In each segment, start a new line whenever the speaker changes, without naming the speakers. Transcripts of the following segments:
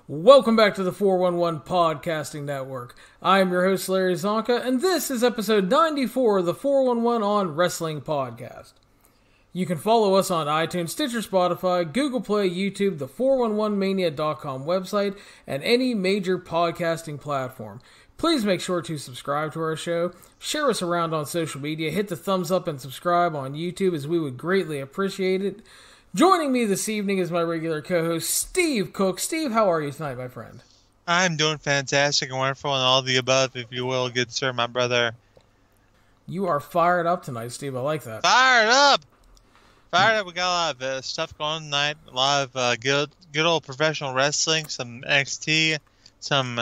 Welcome back to the 411 Podcasting Network. I am your host, Larry Csonka, and this is episode 94 of the 411 on Wrestling Podcast. You can follow us on iTunes, Stitcher, Spotify, Google Play, YouTube, the 411mania.com website, and any major podcasting platform. Please make sure to subscribe to our show, share us around on social media, hit the thumbs up and subscribe on YouTube as we would greatly appreciate it. Joining me this evening is my regular co-host, Steve Cook. Steve, how are you tonight, my friend?
I'm doing fantastic and wonderful and all the above, if you will, good sir, my brother.
You are fired up tonight, Steve. I like that.
Fired up! Fired up. We got a lot of stuff going on tonight. A lot of good old professional wrestling, some NXT, some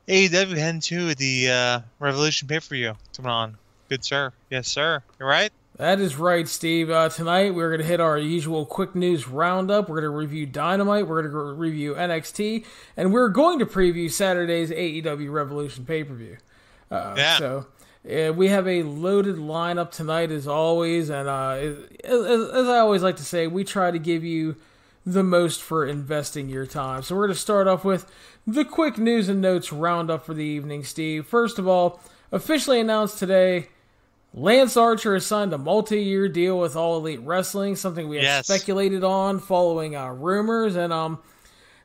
AEW heading to the Revolution Pay-Per-View coming on. Good sir. Yes, sir. You're right?
That is right, Steve. Tonight we're going to hit our usual quick news roundup. We're going to review Dynamite, we're going to review NXT, and we're going to preview Saturday's AEW Revolution Pay-Per-View. So we have a loaded lineup tonight as always, and as I always like to say, we try to give you the most for investing your time. So we're going to start off with the quick news and notes roundup for the evening, Steve. First of all, officially announced today, Lance Archer has signed a multi-year deal with All Elite Wrestling, something we have speculated on following rumors, and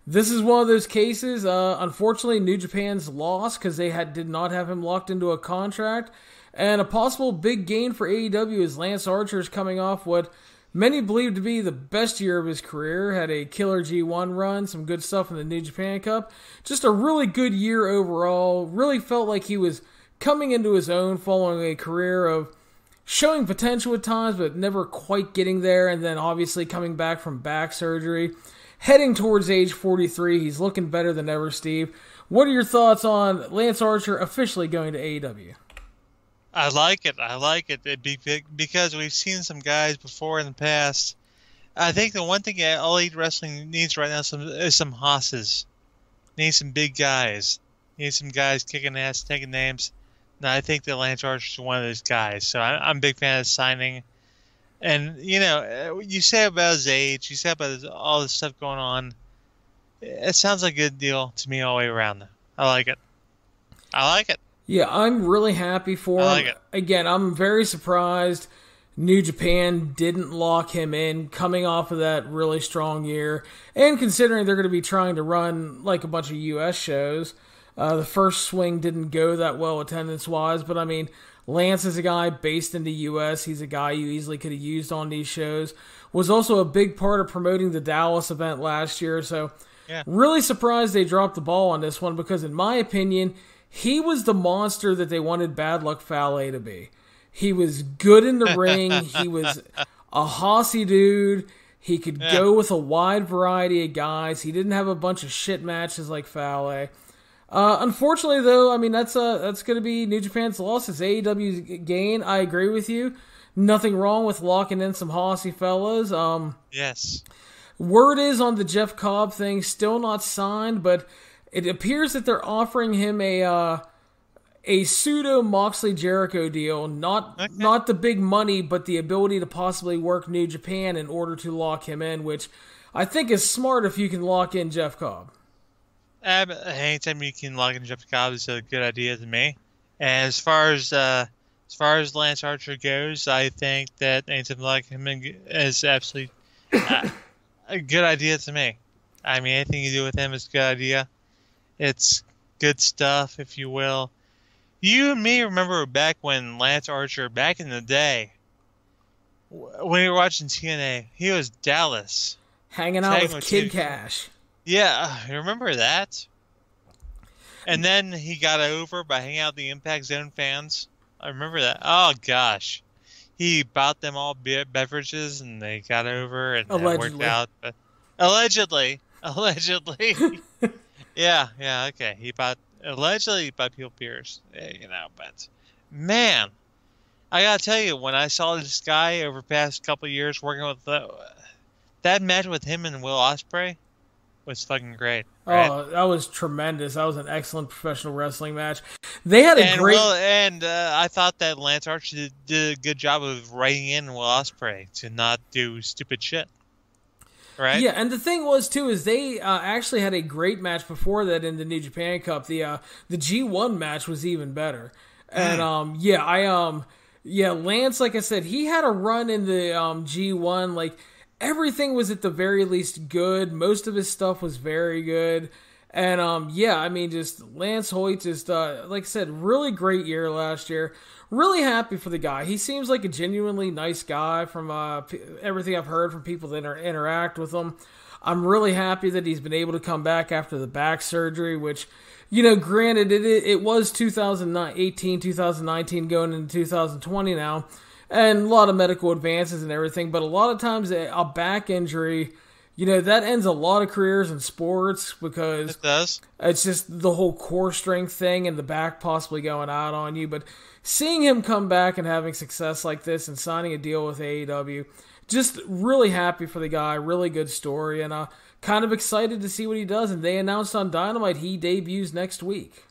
this is one of those cases. Unfortunately, New Japan's lost because they did not have him locked into a contract, and a possible big gain for AEW is Lance Archer is coming off what many believe to be the best year of his career, had a killer G1 run, some good stuff in the New Japan Cup, just a really good year overall, really felt like he was coming into his own following a career of showing potential at times, but never quite getting there, and then obviously coming back from back surgery. Heading towards age 43, he's looking better than ever, Steve. What are your thoughts on Lance Archer officially going to AEW?
I like it because we've seen some guys before in the past. I think the one thing All Elite Wrestling needs right now is some hosses. Needs some big guys. Needs some guys kicking ass, taking names. No, I think that Lance Archer is one of those guys. So I'm a big fan of signing. And, you know, you say about his age, you say about all this stuff going on. It sounds like a good deal to me all the way around. I like it.
Yeah, I'm really happy for him.
I like it.
Again, I'm very surprised New Japan didn't lock him in coming off of that really strong year. And considering they're going to be trying to run like a bunch of U.S. shows. The first swing didn't go that well attendance-wise, but I mean, Lance is a guy based in the U.S. He's a guy you easily could have used on these shows. Was also a big part of promoting the Dallas event last year, so really surprised they dropped the ball on this one because, in my opinion, he was the monster that they wanted Bad Luck Fale to be. He was good in the ring. He was a hossy dude. He could go with a wide variety of guys. He didn't have a bunch of shit matches like Fale. Unfortunately, though, I mean, that's going to be New Japan's loss. It's AEW's gain. I agree with you. Nothing wrong with locking in some hossy fellas.
Yes.
Word is on the Jeff Cobb thing, still not signed, but it appears that they're offering him a pseudo Moxley Jericho deal. Not the big money, but the ability to possibly work New Japan in order to lock him in, which I think is smart if you can lock in Jeff Cobb.
Anytime you can lock in Jeff Cobb is a good idea to me. And as far as Lance Archer goes, I think that anytime locking him in is absolutely a good idea to me. I mean, anything you do with him is a good idea. It's good stuff, if you will. You and me remember back when Lance Archer, back in the day, when we were watching TNA, he was Dallas.
Hanging out with Kid Cash.
Yeah, you remember that? And then he got over by hanging out with the Impact Zone fans. I remember that. Oh, gosh. He bought them all beverages, and they got over, and it worked out. But allegedly. Yeah, okay. He allegedly bought people beers. You know, but, man, I gotta tell you, when I saw this guy over the past couple of years working with that match with him and Will Ospreay, was fucking great. Right?
Oh, that was tremendous. That was an excellent professional wrestling match. They had a great...
I thought that Lance Archer did a good job of writing in Will Ospreay to not do stupid shit. right?
Yeah, and the thing was too is they actually had a great match before that in the New Japan Cup. The G1 match was even better. And Lance, like I said, he had a run in the G1. Like everything was at the very least good. Most of his stuff was very good. And just Lance Hoyt, just like I said, really great year last year. Really happy for the guy. He seems like a genuinely nice guy from everything I've heard from people that interact with him. I'm really happy that he's been able to come back after the back surgery, which, granted, it was 2018, 2019 going into 2020 now, and a lot of medical advances and everything, but a lot of times a back injury, that ends a lot of careers in sports because
it does.
It's just the whole core strength thing and the back possibly going out on you. But seeing him come back and having success like this and signing a deal with AEW, just really happy for the guy. Really good story, and kind of excited to see what he does. And they announced on Dynamite he debuts next week.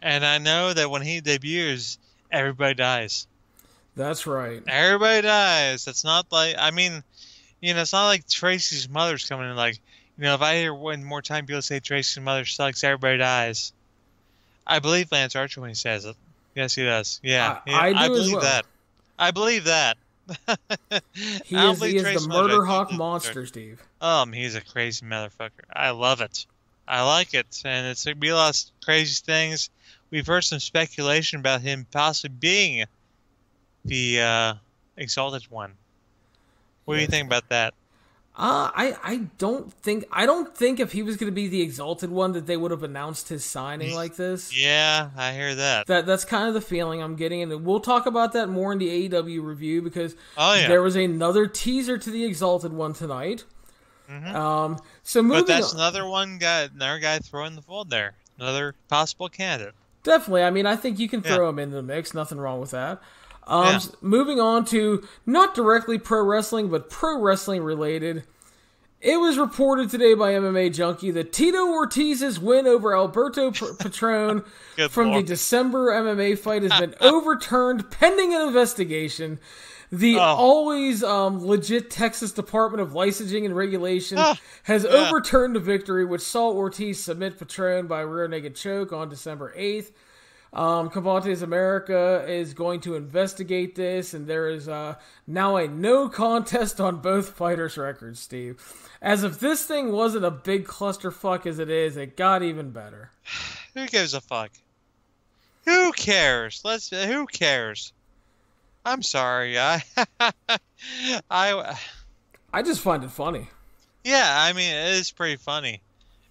And
I know that when he debuts, everybody dies.
That's right.
Everybody dies. It's not like, it's not like Tracy's mother's coming in like, if I hear one more time people say Tracy's mother sucks, everybody dies. I believe Lance Archer when he says it. Yes, he does. Yeah.
I believe
that. I believe that.
He is the murder hawk monster, Steve.
He's a crazy motherfucker. I love it. I like it. And it's going to be a lot of crazy things. We've heard some speculation about him possibly being the Exalted One. What do you think about that?
I don't think if he was going to be the Exalted One that they would have announced his signing like this.
Yeah, I hear that.
That's kind of the feeling I'm getting, and we'll talk about that more in the AEW review because there was another teaser to the Exalted One tonight.
Mm-hmm. But that's another guy throwing the fold there. Another possible candidate.
Definitely. I think you can throw him into the mix. Nothing wrong with that. Moving on to not directly pro wrestling, but pro wrestling related. It was reported today by MMA Junkie that Tito Ortiz's win over Alberto Patron from the December MMA fight has been overturned pending an investigation. The always legit Texas Department of Licensing and Regulation has overturned the victory, which saw Ortiz submit Patron by rear naked choke on December 8th. Combates America is going to investigate this, and there is now a no contest on both fighters' records, Steve. As if this thing wasn't a big clusterfuck as it is, it got even better.
Who gives a fuck? Who cares? Who cares? I'm sorry. I
just find it funny.
Yeah, it is pretty funny.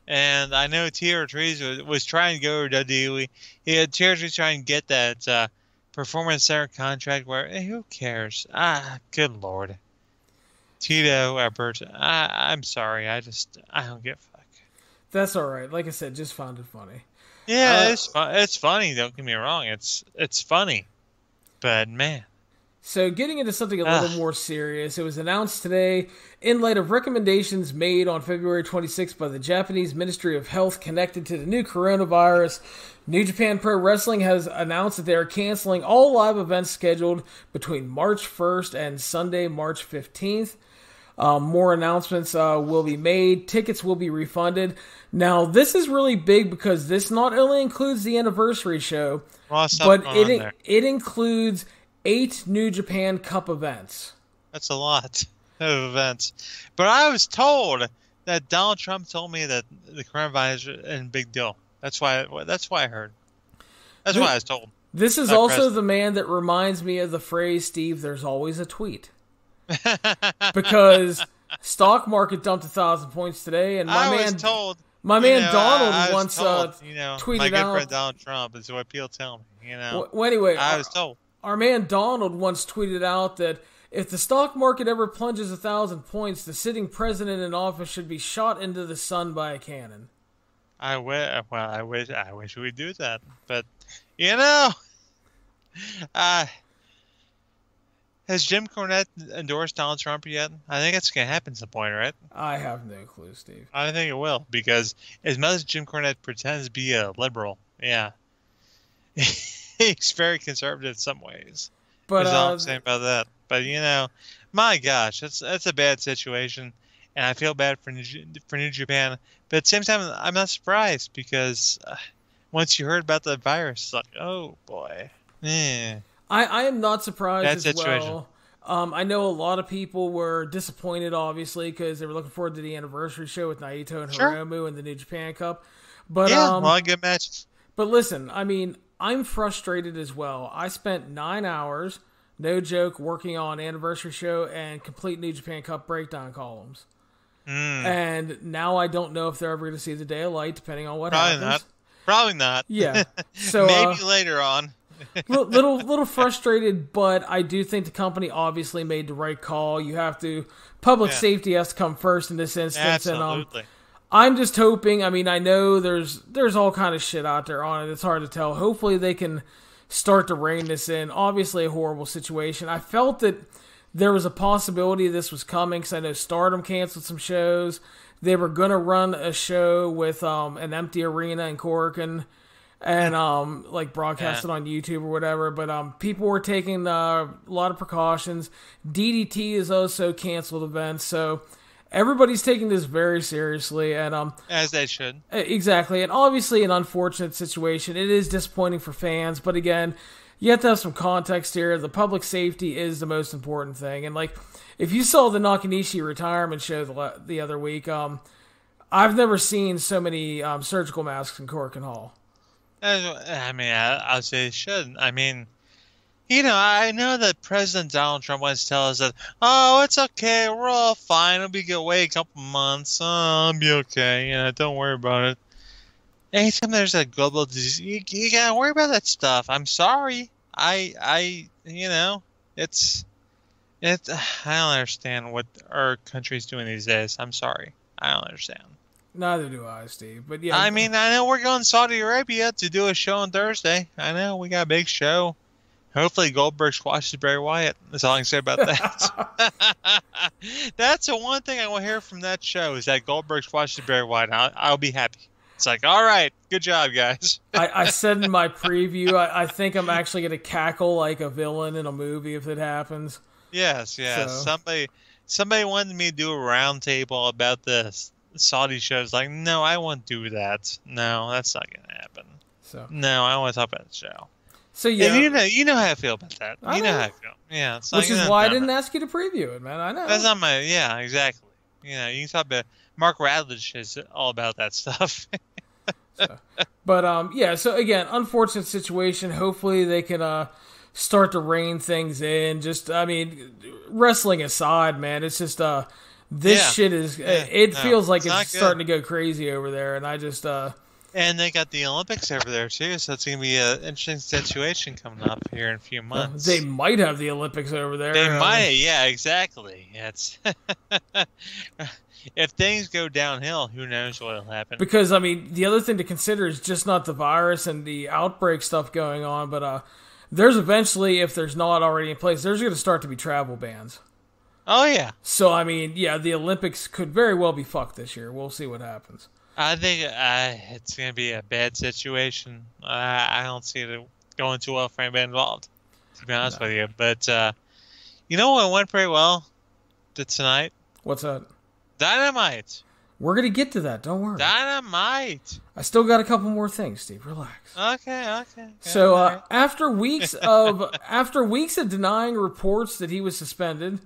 And I know Tito Ortiz was trying to go to WWE. Tito Ortiz trying to get that Performance Center contract where, who cares? Good Lord. Tito, Alberto, I'm sorry. I don't give a fuck.
That's all right. Like I said, just found it funny.
Yeah, it's funny. Don't get me wrong. It's funny. But, man.
So getting into something a little more serious, it was announced today in light of recommendations made on February 26th by the Japanese Ministry of Health connected to the new coronavirus. New Japan Pro Wrestling has announced that they are canceling all live events scheduled between March 1st and Sunday, March 15th. More announcements will be made. Tickets will be refunded. Now, this is really big because this not only includes the anniversary show, but it includes 8 New Japan Cup events.
That's a lot of events. But I was told that Donald Trump told me that the coronavirus is a big deal. That's why I heard. That's why I was told.
This is also the man that reminds me of the phrase, Steve, there's always a tweet. Because stock market dumped 1,000 points today, and my man Donald once tweeted out.
My good friend Donald Trump is what people tell me.
Well, anyway,
I was told.
Our man Donald once tweeted out that if the stock market ever plunges 1,000 points, the sitting president in office should be shot into the sun by a cannon.
I wish we'd do that, but has Jim Cornette endorsed Donald Trump yet? I think it's going to happen at some point, right?
I have no clue, Steve.
I think it will, because as much as Jim Cornette pretends to be a liberal, he's very conservative in some ways.
But
that's all I'm saying about that. But my gosh, that's a bad situation. and I feel bad for New Japan. But at the same time, I'm not surprised because once you heard about the virus, it's like, oh boy.
I am not surprised
Bad
as
situation.
well. I know a lot of people were disappointed, obviously, because they were looking forward to the anniversary show with Naito and Hiromu and the New Japan Cup. But
yeah, a lot of good matches.
But listen, I mean, I'm frustrated as well. I spent 9 hours, no joke, working on anniversary show and complete New Japan Cup breakdown columns. And now I don't know if they're ever going to see the day of light, depending on what happens.
Probably not.
Yeah. So
maybe later on.
little frustrated, but I do think the company obviously made the right call. You have to public safety has to come first in this instance.
Absolutely.
And I'm just hoping. I mean, I know there's all kind of shit out there on it. It's hard to tell. Hopefully, they can start to rein this in. Obviously, a horrible situation. I felt that there was a possibility this was coming because I know Stardom canceled some shows. They were gonna run a show with an empty arena in Corcoran and like broadcast it on YouTube or whatever. But people were taking a lot of precautions. DDT is also canceled events, so everybody's taking this very seriously, and
as they should.
Exactly, and obviously an unfortunate situation. It is disappointing for fans, but again, you have to have some context here. The public safety is the most important thing, and like if you saw the Nakanishi retirement show the other week, I've never seen so many surgical masks in Corcoran Hall.
I mean, I'll say it should. I mean, you know, I know that President Donald Trump wants to tell us that, oh, it's okay, we're all fine, it'll be good, wait a couple months, I'll be okay, you know, don't worry about it. Anytime there's a global disease, you gotta worry about that stuff. I'm sorry. You know, I don't understand what our country's doing these days. I'm sorry. I don't understand.
Neither do I, Steve. But yeah,
I mean, I know we're going to Saudi Arabia to do a show on Thursday. I know we got a big show. Hopefully Goldberg squashes Bray Wyatt. That's all I can say about that. That's the one thing I will hear from that show is that Goldberg squashes Bray Wyatt. I'll be happy. It's like, all right, good job, guys.
I said in my preview, I think I'm actually going to cackle like a villain in a movie if it happens.
Yes. So. Somebody wanted me to do a round table about this Saudi shows. Like, no, I won't do that. No, that's not going to happen. So no, I want to talk about the show.
So yeah,
and you know how I feel about that. You know how I feel. Yeah, it's
which is why I didn't ask you to preview it, man. I know.
That's not my. Yeah, exactly. You know, you can talk about Mark Radledge is all about that stuff.
But yeah. So again, unfortunate situation. Hopefully they can start to rein things in. Just, I mean, wrestling aside, man, it's just this shit is. It feels like it's starting to go crazy over there, and I just.
And they got the Olympics over there, too, so it's going to be an interesting situation coming up here in a few months.
They might have the Olympics over there.
They might, yeah, exactly. It's if things go downhill, who knows what will happen.
Because, I mean, the other thing to consider is just not the virus and the outbreak stuff going on, but there's eventually, if there's not already in place, there's going to start to be travel bans.
Oh, yeah.
So, I mean, yeah, the Olympics could very well be fucked this year. We'll see what happens.
I think it's going to be a bad situation. I don't see it going too well for anybody involved, to be honest with you. But you know what went pretty well tonight?
What's that?
Dynamite.
We're going to get to that. Don't worry.
Dynamite.
I still got a couple more things, Steve. Relax.
Okay.
So after weeks of denying reports that he was suspended,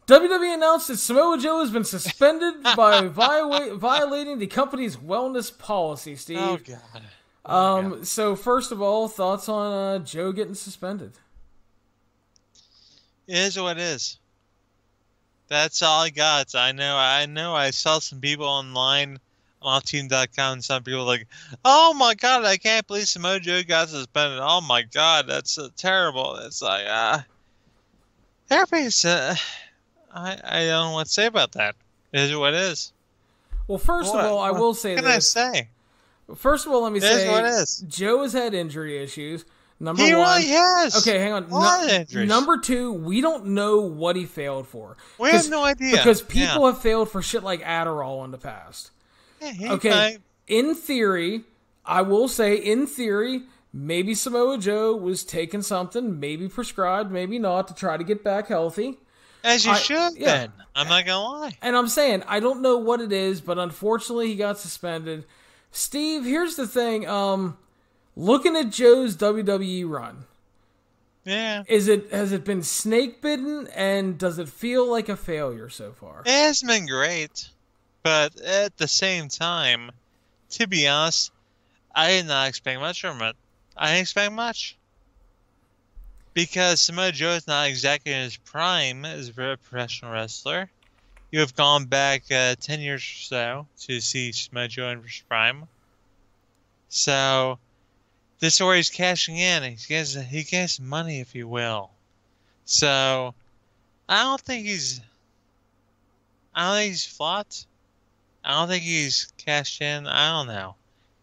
WWE announced that Samoa Joe has been suspended by violating the company's wellness policy, Steve.
Oh, God.
So, first of all, thoughts on Joe getting suspended?
It is what it is. That's all I got. I know I saw some people online on offteam.com and some people like, oh, my God, I can't believe Samoa Joe got suspended. Oh, my God, that's terrible. It's like, everybody's... I don't know what to say about that. It is what it is.
Well, first of all, I will say this.
What can I say?
First of all, let me say,
it is what it is.
Joe has had injury issues. Number
he
one,
really has.
Okay, hang on. Number two, we don't know what he failed for.
We have no idea.
Because people have failed for shit like Adderall in the past.
Okay.
In theory, I will say, maybe Samoa Joe was taking something, maybe prescribed, maybe not, to try to get back healthy.
As you should, then. I'm not going to lie.
And I'm saying, I don't know what it is, but unfortunately he got suspended. Steve, here's the thing. Looking at Joe's WWE run.
Yeah.
Has it been snake bitten, and does it feel like a failure so far?
It hasn't been great. But at the same time, to be honest, I did not expect much from it. I didn't expect much. Because Samoa Joe is not exactly in his prime as a professional wrestler. You have gone back 10 years or so to see Samoa Joe in his prime. So, this is where he's cashing in. He gets money, if you will. So, I don't think he's flopped. I don't think he's cashed in. I don't know.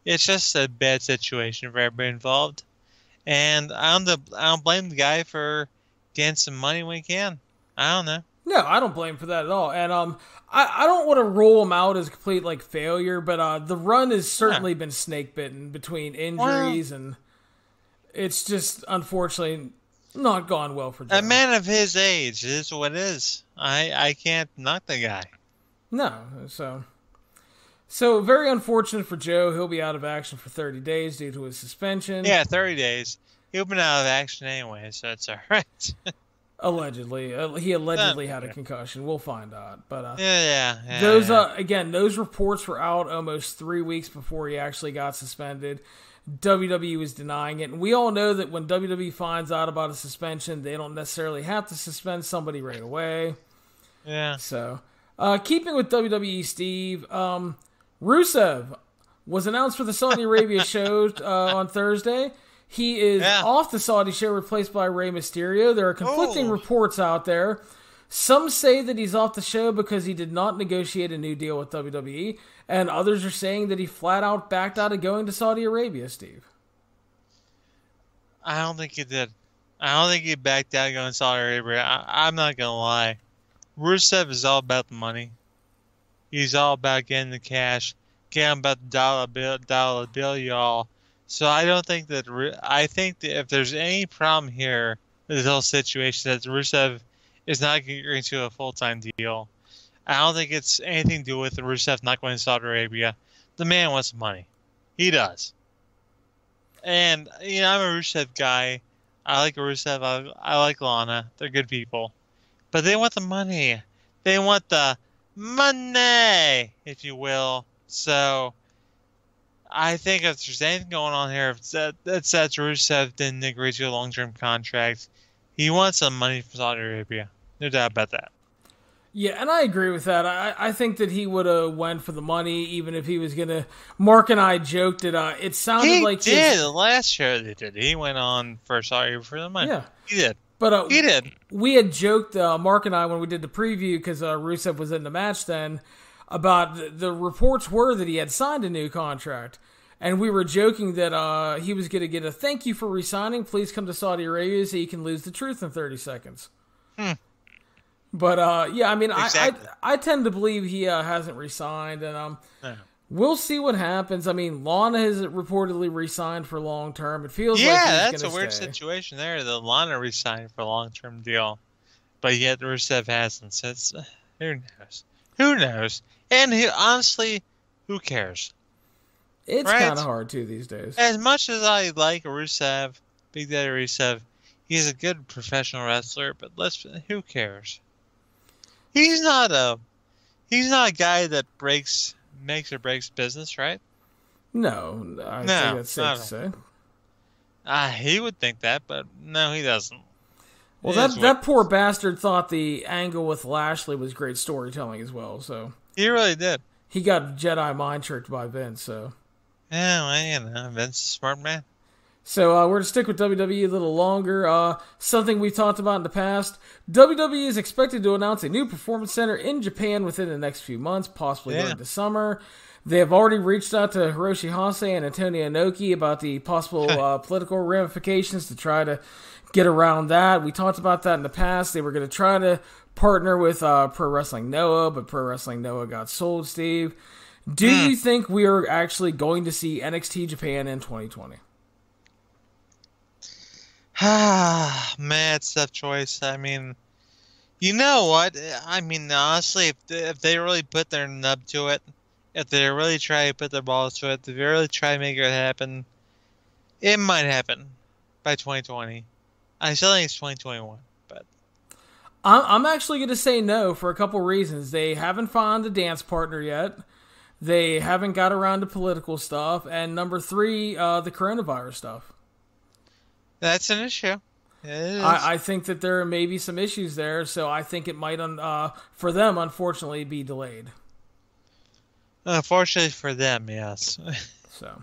It's just a bad situation for everybody involved. And I don't blame the guy for getting some money when he can. I don't know.
No, I don't blame him for that at all. And I don't want to rule him out as a complete failure, but the run has certainly been snake bitten between injuries, and it's just unfortunately not gone well for Joe.
A man of his age is what it is. I can't knock the guy.
No, so very unfortunate for Joe. He'll be out of action for 30 days due to his suspension.
Yeah, 30 days. He'll be out of action anyway, so it's all right.
Allegedly. He allegedly had a concussion. We'll find out. But those reports were out almost 3 weeks before he actually got suspended. WWE was denying it. And we all know that when WWE finds out about a suspension, they don't necessarily have to suspend somebody right away.
Yeah.
So, keeping with WWE, Steve, Rusev was announced for the Saudi Arabia show on Thursday. He is off the Saudi show, replaced by Rey Mysterio. There are conflicting reports out there. Some say that he's off the show because he did not negotiate a new deal with WWE, and others are saying that he flat out backed out of going to Saudi Arabia, Steve.
I don't think he did. I don't think he backed out going to Saudi Arabia. I'm not going to lie. Rusev is all about the money. He's all about getting the cash, getting about the dollar bill, y'all. So I don't think that. I think that if there's any problem here with this whole situation, that Rusev is not going to a full-time deal. I don't think it's anything to do with Rusev not going to Saudi Arabia. The man wants money. He does. And I'm a Rusev guy. I like Rusev. I like Lana. They're good people, but they want the money. They want the money, if you will. So I think if there's anything going on here, it's that Rusev didn't agree to a long-term contract. He wants some money from Saudi Arabia. No doubt about that.
Yeah, and I agree with that. I think that he would have went for the money, even if he was going to... Mark and I joked that it sounded like...
He did. The last show they did. He went on for Saudi Arabia for the money.
Yeah.
He did.
But
he did.
We had joked, Mark and I, when we did the preview, because Rusev was in the match then, about the reports were that he had signed a new contract. And we were joking that he was going to get a thank you for re-signing. Please come to Saudi Arabia so you can lose the truth in 30 seconds. But, I mean, exactly. I tend to believe he hasn't re-signed. And we'll see what happens. I mean, Lana has reportedly re-signed for long-term. It feels like he's going to stay.
That's a weird situation there. The Lana re-signed for a long-term deal. But yet Rusev hasn't. So it's, who knows? Who knows? And honestly, who cares?
It's kind of hard, too, these days.
As much as I like Rusev, Big Daddy Rusev, he's a good professional wrestler, but who cares? He's not a guy that makes or breaks business, right?
No, I think that's safe to say.
He would think that, but no, he doesn't.
Well, that poor bastard thought the angle with Lashley was great storytelling as well, so...
He really did.
He got Jedi mind tricked by Vince, so...
Yeah, well, Vince is a smart man.
So we're going to stick with WWE a little longer. Something we've talked about in the past. WWE is expected to announce a new performance center in Japan within the next few months, possibly during the summer. They have already reached out to Hiroshi Hase and Antonio Inoki about the possible political ramifications to try to get around that. We talked about that in the past. They were going to try to partner with Pro Wrestling Noah, but Pro Wrestling Noah got sold, Steve. Do you think we are actually going to see NXT Japan in 2020?
Man, it's a tough choice. I mean, You know what? I mean, honestly, if they really put their nub to it, if they really try to put their balls to it, if they really try to make it happen, it might happen by 2020. I still think it's 2021, but
I'm actually going to say no for a couple reasons. They haven't found a dance partner yet. They haven't got around to political stuff. And number 3, the coronavirus stuff.
that's an issue. It is.
I think that there may be some issues there, so I think it might, for them, unfortunately, be delayed.
Unfortunately for them, yes.
So,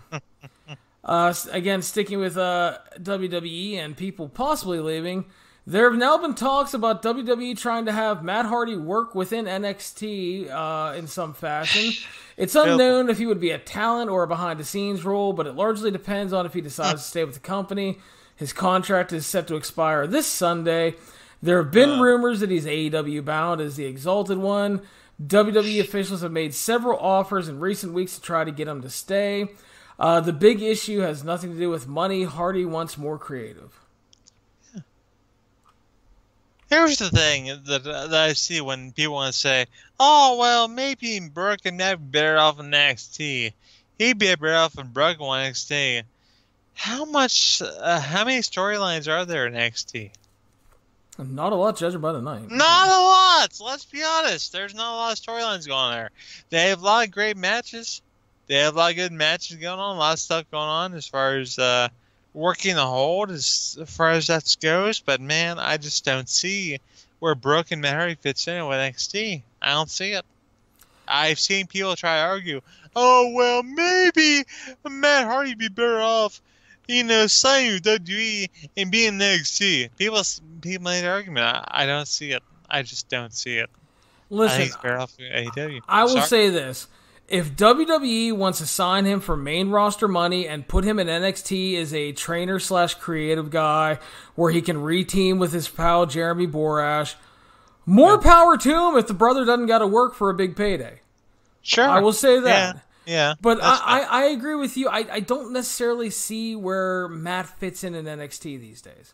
again, sticking with WWE and people possibly leaving, there have now been talks about WWE trying to have Matt Hardy work within NXT in some fashion. It's unknown if he would be a talent or a behind-the-scenes role, but it largely depends on if he decides to stay with the company. His contract is set to expire this Sunday. There have been rumors that he's AEW bound as the Exalted One. WWE officials have made several offers in recent weeks to try to get him to stay. The big issue has nothing to do with money. Hardy wants more creative.
Here's the thing that I see when people want to say, "Oh, well, maybe Brooke and Matt be better off in NXT. He'd be better off in Brooke on NXT." How many storylines are there in NXT?
Not a lot, judging by the night.
Not a lot. Let's be honest. There's not a lot of storylines going on there. They have a lot of great matches. They have a lot of good matches going on. A lot of stuff going on as far as working the hold as far as that goes. But man, I just don't see where Brooke and Matt Hardy fits in with NXT. I don't see it. I've seen people try to argue, "Oh well, maybe Matt Hardy would be better off, signing with WWE and being in NXT." People made the argument. I don't see it. I just don't see it.
Listen,
I think it's better off with AEW.
I will say this. If WWE wants to sign him for main roster money and put him in NXT as a trainer/creative guy where he can reteam with his pal Jeremy Borash, more power to him if the brother doesn't got to work for a big payday.
Sure.
I will say that.
Yeah.
But I agree with you. I don't necessarily see where Matt fits in NXT these days.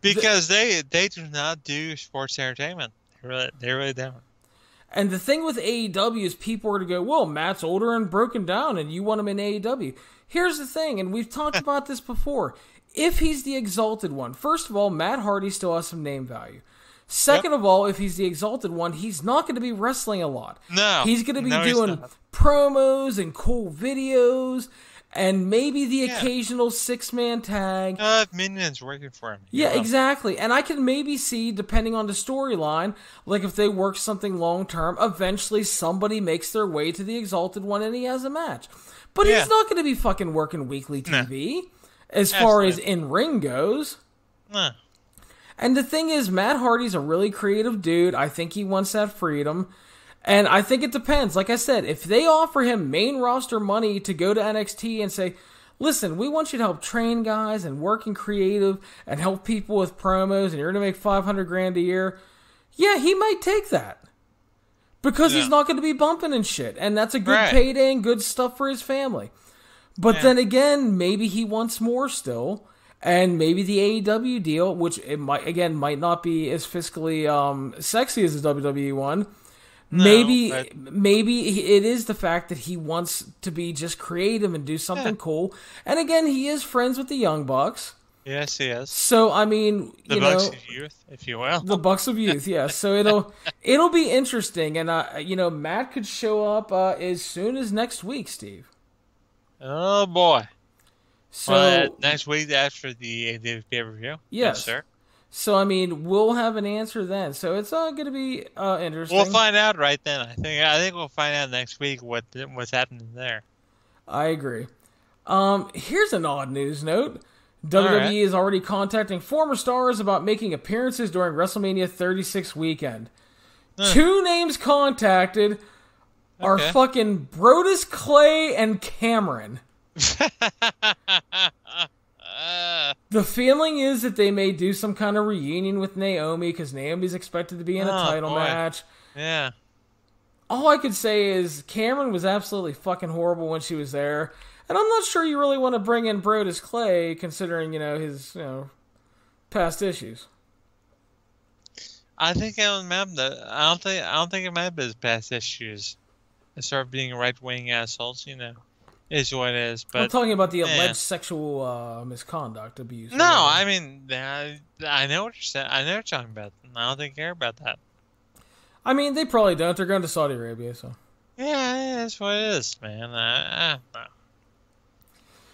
Because they do not do sports entertainment. They really don't.
And the thing with AEW is people are going to go, well, Matt's older and broken down and you want him in AEW. Here's the thing, and we've talked about this before. If he's the Exalted One, first of all, Matt Hardy still has some name value. Second of all, if he's the Exalted One, he's not going to be wrestling a lot.
No.
He's going to be doing promos and cool videos and maybe the occasional 6-man tag.
Minions working for him.
Yeah, exactly. And I can maybe see, depending on the storyline, like if they work something long-term, eventually somebody makes their way to the Exalted One and he has a match. But he's not going to be fucking working weekly TV as far as in-ring goes.
No.
And the thing is, Matt Hardy's a really creative dude. I think he wants that freedom. And I think it depends. Like I said, if they offer him main roster money to go to NXT and say, listen, we want you to help train guys and work in creative and help people with promos and you're going to make $500,000 a year, yeah, he might take that. Because he's not going to be bumping and shit. And that's a good payday and good stuff for his family. But then again, maybe he wants more still. And maybe the AEW deal, which it might not be as fiscally sexy as the WWE one. No, maybe it is the fact that he wants to be just creative and do something cool. And again, he is friends with the Young Bucks.
Yes, he is.
So I mean,
the Bucks of Youth, if you will.
The Bucks of Youth, yes. So it'll be interesting, and Matt could show up as soon as next week, Steve.
Oh boy.
So
next week after the AEW pay-per-view?
Yes,
sir.
So, I mean, we'll have an answer then. So it's going to be interesting.
We'll find out right then. I think we'll find out next week what's happening there.
I agree. Here's an odd news note. WWE is already contacting former stars about making appearances during WrestleMania 36 weekend. 2 names contacted are fucking Brodus Clay and Cameron. The feeling is that they may do some kind of reunion with Naomi because Naomi's expected to be in a title match.
Yeah.
All I could say is Cameron was absolutely fucking horrible when she was there, and I'm not sure you really want to bring in Brodus Clay considering his past issues.
I think I remember. I don't think it remember his past issues. They start being right-wing assholes, is what it is. But
I'm talking about the alleged sexual misconduct, abuse.
No, I mean, I know what you're saying. I know what you're talking about. I don't think they care about that.
I mean, they probably don't. They're going to Saudi Arabia, so.
Yeah, that's what it is, man. I don't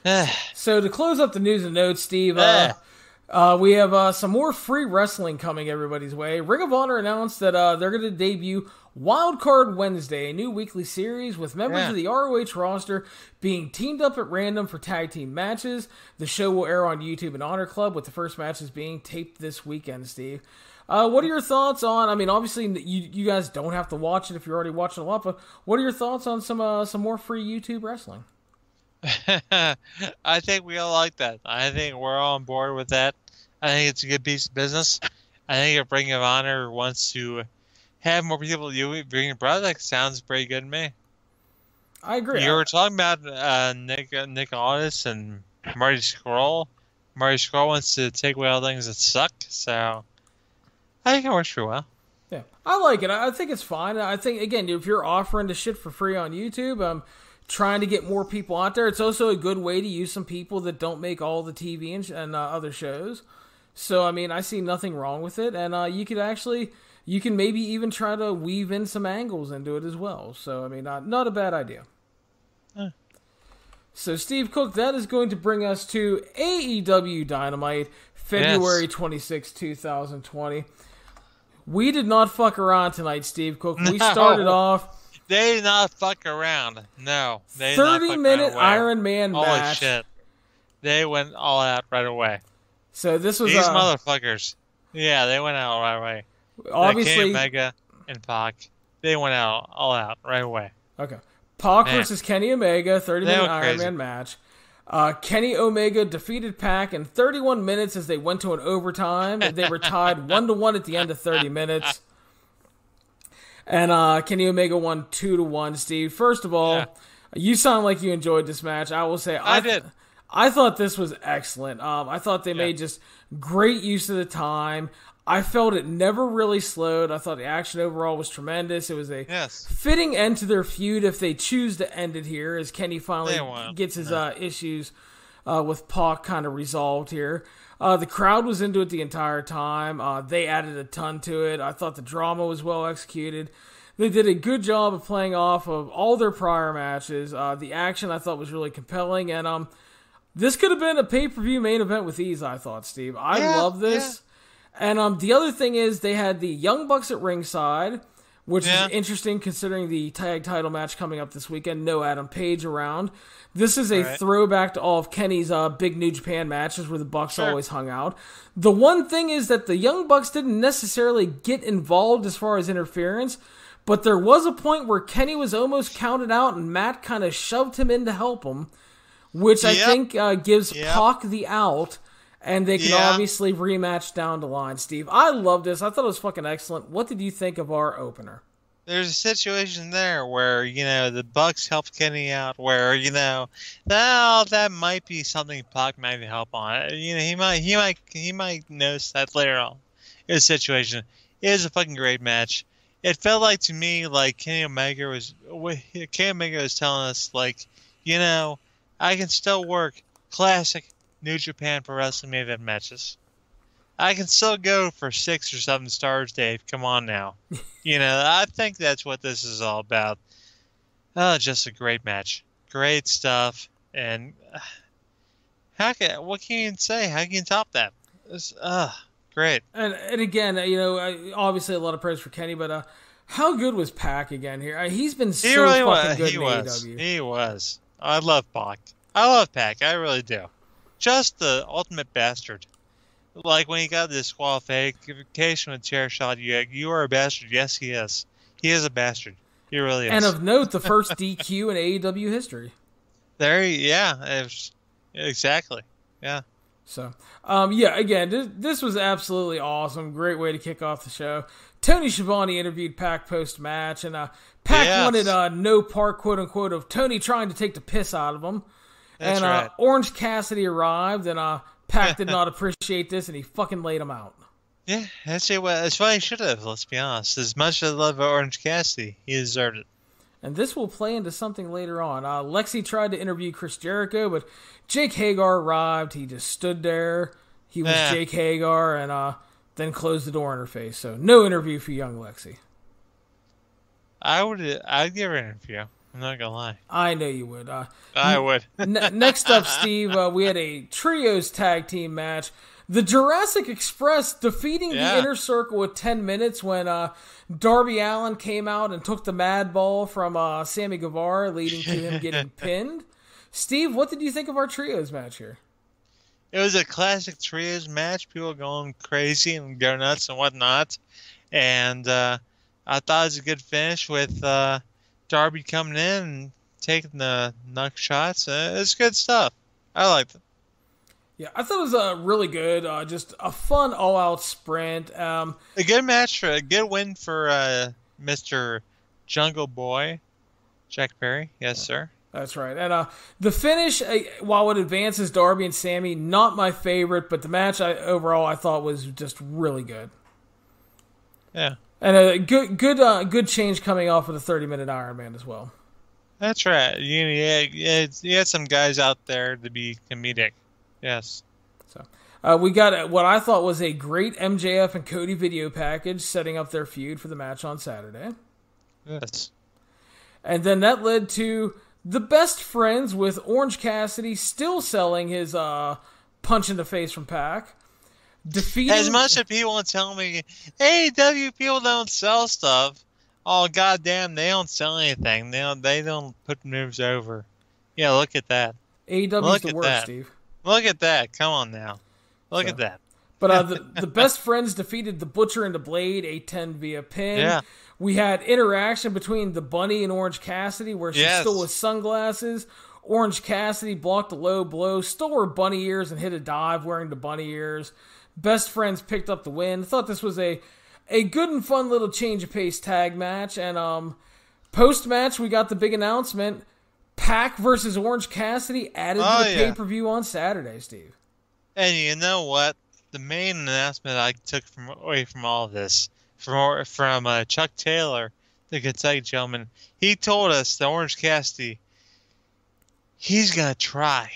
know.
So to close up the news and notes, Steve, we have some more free wrestling coming everybody's way. Ring of Honor announced that they're going to debut Wildcard Wednesday, a new weekly series with members of the ROH roster being teamed up at random for tag team matches. The show will air on YouTube and Honor Club, with the first matches being taped this weekend, Steve. What are your thoughts on, I mean, obviously you guys don't have to watch it if you're already watching a lot, but what are your thoughts on some more free YouTube wrestling?
I think we all like that. I think we're all on board with that. I think it's a good piece of business. I think if Ring of Honor wants to have more people bring a product, sounds pretty good to me.
I agree.
You were talking about Nick Aldis and Marty Scurll. Marty Scurll wants to take away all things that suck, so I think it works pretty well.
Yeah, I like it. I think it's fine. I think, again, if you're offering the shit for free on YouTube, trying to get more people out there. It's also a good way to use some people that don't make all the TV and other shows. So, I mean, I see nothing wrong with it. And you can maybe even try to weave in some angles into it as well. So, I mean, not a bad idea. So, Steve Cook, that is going to bring us to AEW Dynamite, February 26, 2020. We did not fuck around tonight, Steve Cook. We started off...
They did not fuck around. No.
30-minute Iron Man match.
Holy shit. They went all out right away.
So this was...
These motherfuckers. Yeah, they went out right away.
Obviously...
Kenny Omega and Pac, they went all out right away.
Okay. Pac versus Kenny Omega, 30-minute Iron Man match. Kenny Omega defeated Pac in 31 minutes as they went to an overtime. They were tied 1-1 at the end of 30 minutes. And Kenny Omega won 2-1, Steve. First of all, you sound like you enjoyed this match. I will say
I did.
I thought this was excellent. I thought they made just great use of the time. I felt it never really slowed. I thought the action overall was tremendous. It was a fitting end to their feud if they choose to end it here, as Kenny finally gets his issues with Pac kind of resolved here. The crowd was into it the entire time. They added a ton to it. I thought the drama was well executed. They did a good job of playing off of all their prior matches. The action I thought was really compelling. And this could have been a pay-per-view main event with ease, I thought, Steve. I love this. And the other thing is they had the Young Bucks at ringside, which is interesting considering the tag title match coming up this weekend. No Adam Page around. This is a throwback to all of Kenny's big New Japan matches where the Bucks always hung out. The one thing is that the Young Bucks didn't necessarily get involved as far as interference, but there was a point where Kenny was almost counted out and Matt kind of shoved him in to help him, which I think gives Pac the out, and they can obviously rematch down the line, Steve. I love this. I thought it was fucking excellent. What did you think of our opener?
There's a situation there where, the Bucks helped Kenny out, where, that might be something Pac might help on. He might notice that later on in the situation. It is a fucking great match. It felt like to me like Kenny Omega was telling us, like, I can still work classic New Japan Pro Wrestling main event matches. I can still go for 6 or 7 stars, Dave. Come on now. I think that's what this is all about. Oh, just a great match. Great stuff. And what can you say? How can you top that? It's, great.
And again, obviously a lot of praise for Kenny, but how good was Pac again here? He's been so fucking good in AEW.
He was. I love Pac. I love Pac. I really do. Just the ultimate bastard. Like when he got the disqualification with chair shot, you are a bastard. Yes, he is. He is a bastard. He really is.
And of note, the first DQ in AEW history.
Exactly. Yeah.
So, again, this was absolutely awesome. Great way to kick off the show. Tony Schiavone interviewed Pac post-match, and Pac wanted no part, quote-unquote, of Tony trying to take the piss out of him.
That's
and
right.
Orange Cassidy arrived, and Pac did not appreciate this, and he fucking laid him out.
Yeah, that's why he should have. Let's be honest. As much as I love Orange Cassidy, he deserved it.
And this will play into something later on. Lexi tried to interview Chris Jericho, but Jake Hagar arrived. He just stood there. He was Jake Hagar, and then closed the door in her face. So no interview for young Lexi.
I'd give her an interview. I'm not gonna lie.
I know you would.
I would.
Next up, Steve, we had a trios tag team match. The Jurassic Express defeating the Inner Circle with 10 minutes when Darby Allin came out and took the mad ball from Sammy Guevara, leading to him getting pinned. Steve, what did you think of our trios match here?
It was a classic trios match. People going crazy and go nuts and whatnot. And I thought it was a good finish with Darby coming in and taking the knuck shots. It's good stuff. I liked it.
Yeah, I thought it was really good. Just a fun all-out sprint.
A good match, a good win for Mr. Jungle Boy, Jack Perry. Yes, sir.
That's right. And the finish, while it advances Darby and Sammy, not my favorite, but the match overall I thought was just really good.
Yeah.
And a good change coming off of the 30-minute Iron Man as well.
That's right. You had some guys out there to be comedic. Yes.
So we got what I thought was a great MJF and Cody video package setting up their feud for the match on Saturday.
Yes. And
then that led to the Best Friends with Orange Cassidy still selling his punch in the face from Pac. Defeating...
As much as people want to tell me, AEW people don't sell stuff. Oh, goddamn, they don't sell anything. They don't put moves over. Yeah, look at that.
AEW's the worst, Steve.
Look at that. Come on now. Look at that.
But the Best Friends defeated the Butcher and the Blade, a 10 via pin.
Yeah.
We had interaction between the Bunny and Orange Cassidy where she stole his sunglasses. Orange Cassidy blocked a low blow, stole her bunny ears, and hit a dive wearing the bunny ears. Best Friends picked up the win. Thought this was a good and fun little change of pace tag match. And post-match, we got the big announcement. Pac versus Orange Cassidy added to the pay-per-view on Saturday, Steve.
And you know what? The main announcement I took away from all of this, from Chuck Taylor, the Kentucky gentleman, he told us that Orange Cassidy, he's going to try.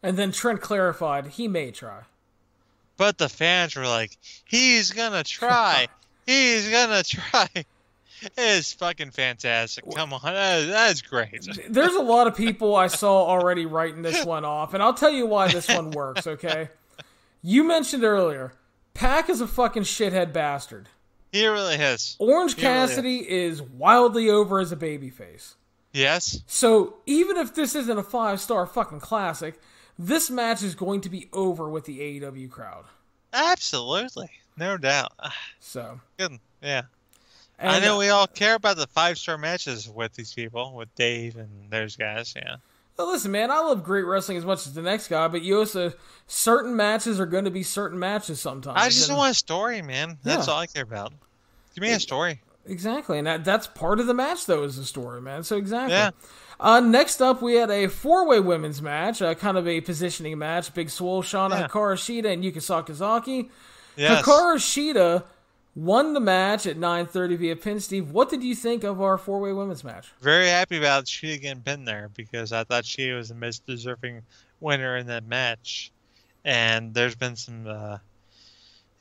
And
then Trent clarified, he may try.
But the fans were like, he's going to try. He's going to try. It is fucking fantastic. Come on. That is great.
There's a lot of people I saw already writing this one off, and I'll tell you why this one works, okay? You mentioned earlier, Pac is a fucking shithead bastard.
He really is.
Orange Cassidy is wildly over as a babyface.
Yes.
So even if this isn't a 5-star fucking classic, this match is going to be over with the AEW crowd.
Absolutely. No doubt.
So.
Good. Yeah. And I know we all care about the 5-star matches with these people, with Dave and those guys, yeah.
Well, listen, man, I love great wrestling as much as the next guy, but you also, certain matches are going to be certain matches sometimes.
I just want a story, man. That's all I care about. Give me a story.
Exactly, and that's part of the match, though, is the story, man. So, exactly. Yeah. Next up, we had a 4-way women's match, kind of a positioning match. Big Swole, Shana, Hikaru Shida, and Yuka Sakazaki. Yes. Hikaru Shida won the match at 9:30 via pin. Steve, what did you think of our 4-way women's match?
Very happy about Shida getting pinned there because I thought she was the most deserving winner in that match. And there's been some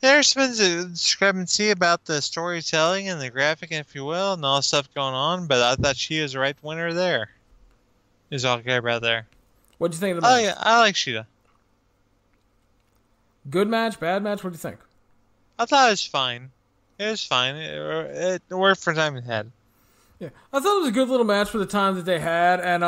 discrepancy about the storytelling and the graphic, if you will, and all stuff going on, but I thought she was the right winner there. Is all I care about there.
What'd you think of the match?
Oh, yeah, I like Shida.
Good match, bad match, what do you think?
I thought it was fine. It was fine. It worked for time it had.
Yeah, I thought it was a good little match for the time that they had, and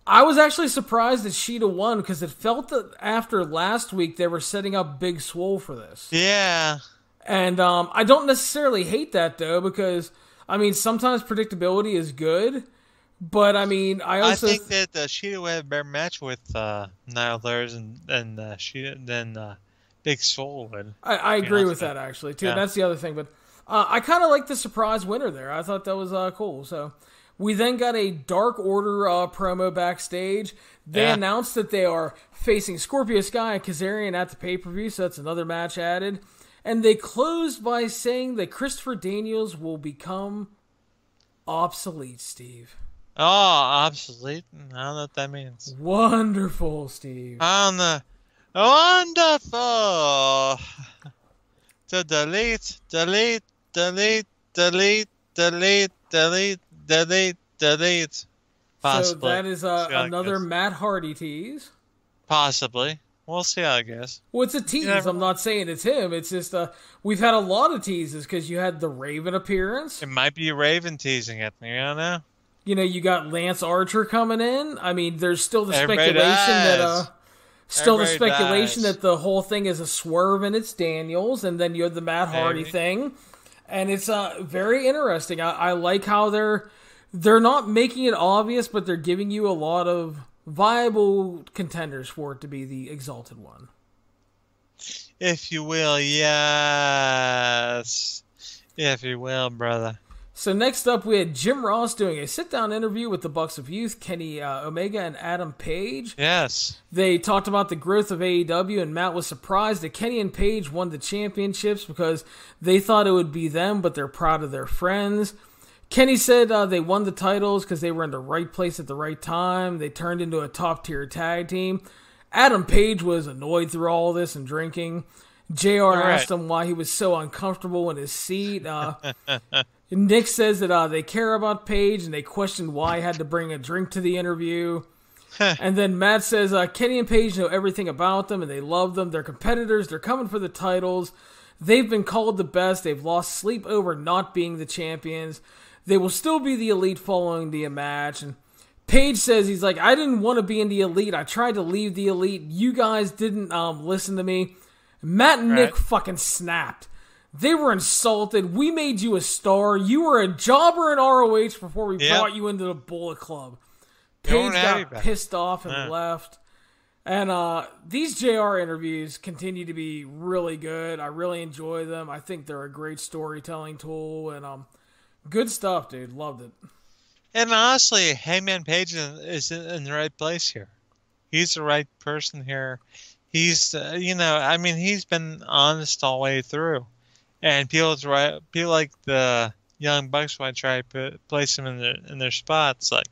I was actually surprised that Shida won because it felt that after last week they were setting up Big Swole for this.
Yeah.
And I don't necessarily hate that, though, because, I mean, sometimes predictability is good, but, I mean, I
think that Shida would have a better match with Nyla Rose and Shida than Big Swole would.
I agree with that, actually, too. Yeah. That's the other thing, but I kind of like the surprise winner there. I thought that was cool, so... We then got a Dark Order promo backstage. They announced that they are facing Scorpio Sky and Kazarian at the pay-per-view, so that's another match added. And they closed by saying that Christopher Daniels will become obsolete, Steve.
Oh, obsolete? I don't know what that means.
Wonderful, Steve.
I don't know. Wonderful. To delete. Possibly.
So that is another Matt Hardy tease.
Possibly. We'll see how it goes.
Well, it's a tease. I'm not saying it's him. It's just we've had a lot of teases because you had the Raven appearance.
It might be Raven teasing it. You don't know.
You know, you got Lance Archer coming in. I mean, there's still the speculation that the whole thing is a swerve and it's Daniels, and then you have the Matt Hardy thing, and it's very interesting. I like how they're not making it obvious, but they're giving you a lot of viable contenders for it to be the Exalted One.
If you will, yes. If you will, brother.
So next up, we had Jim Ross doing a sit-down interview with the Bucks of Youth, Kenny Omega and Adam Page.
Yes.
They talked about the growth of AEW, and Matt was surprised that Kenny and Page won the championships because they thought it would be them, but they're proud of their friends. Kenny said they won the titles because they were in the right place at the right time. They turned into a top-tier tag team. Adam Page was annoyed through all this and drinking. JR asked him why he was so uncomfortable in his seat. Nick says that they care about Page and they questioned why he had to bring a drink to the interview. And then Matt says Kenny and Page know everything about them and they love them. They're competitors. They're coming for the titles. They've been called the best. They've lost sleep over not being the champions. They will still be the Elite following the match. And Page says he's like, I didn't want to be in the Elite. I tried to leave the Elite. You guys didn't listen to me. Matt and Nick fucking snapped. They were insulted. We made you a star. You were a jobber in ROH before we brought you into the Bullet Club. Page got pissed off and left. And these JR interviews continue to be really good. I really enjoy them. I think they're a great storytelling tool. And good stuff, dude. Loved it.
And honestly, Hangman Page is in the right place here. He's the right person here. He's, he's been honest all the way through. And people like the Young Bucks want to try to place him in their spots. Like,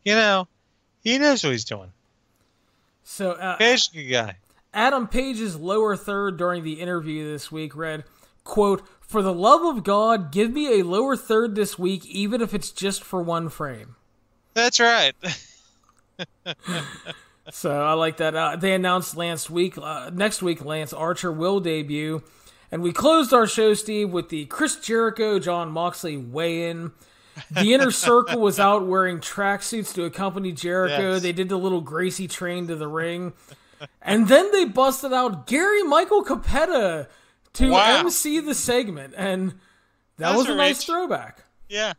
he knows what he's doing.
So,
Page's a good guy.
Adam Page's lower third during the interview this week read, quote, "For the love of God, give me a lower third this week, even if it's just for one frame."
That's right.
So I like that. They announced next week Lance Archer will debut. And we closed our show, Steve, with the Chris Jericho, Jon Moxley weigh-in. The Inner Circle was out wearing tracksuits to accompany Jericho. Yes. They did the little Gracie train to the ring. And then they busted out Gary Michael Capetta to MC the segment. And that was a nice throwback.
Yeah.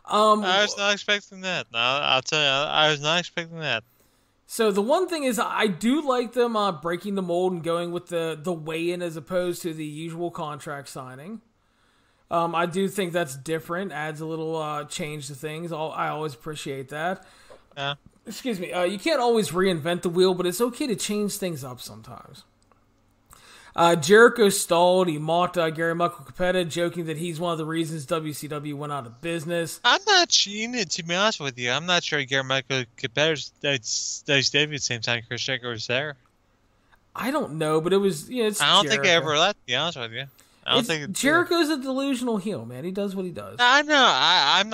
I was not expecting that. No, I'll tell you, I was not expecting that.
So the one thing is, I do like them breaking the mold and going with the weigh-in as opposed to the usual contract signing. I do think that's different, adds a little change to things. I always appreciate that.
Yeah.
Excuse me. You can't always reinvent the wheel, but it's okay to change things up sometimes. Jericho stalled. He mocked Gary Michael Capetta, joking that he's one of the reasons WCW went out of business.
I'm not sure, to be honest with you, I'm not sure Gary Michael Capetta's debut at the same time Chris Jericho was there.
I don't know, but it was, it's
I don't
Jericho.
think I ever left, to be honest with you. I don't think
Jericho's a delusional heel, man. He does what he does.
I know. I'm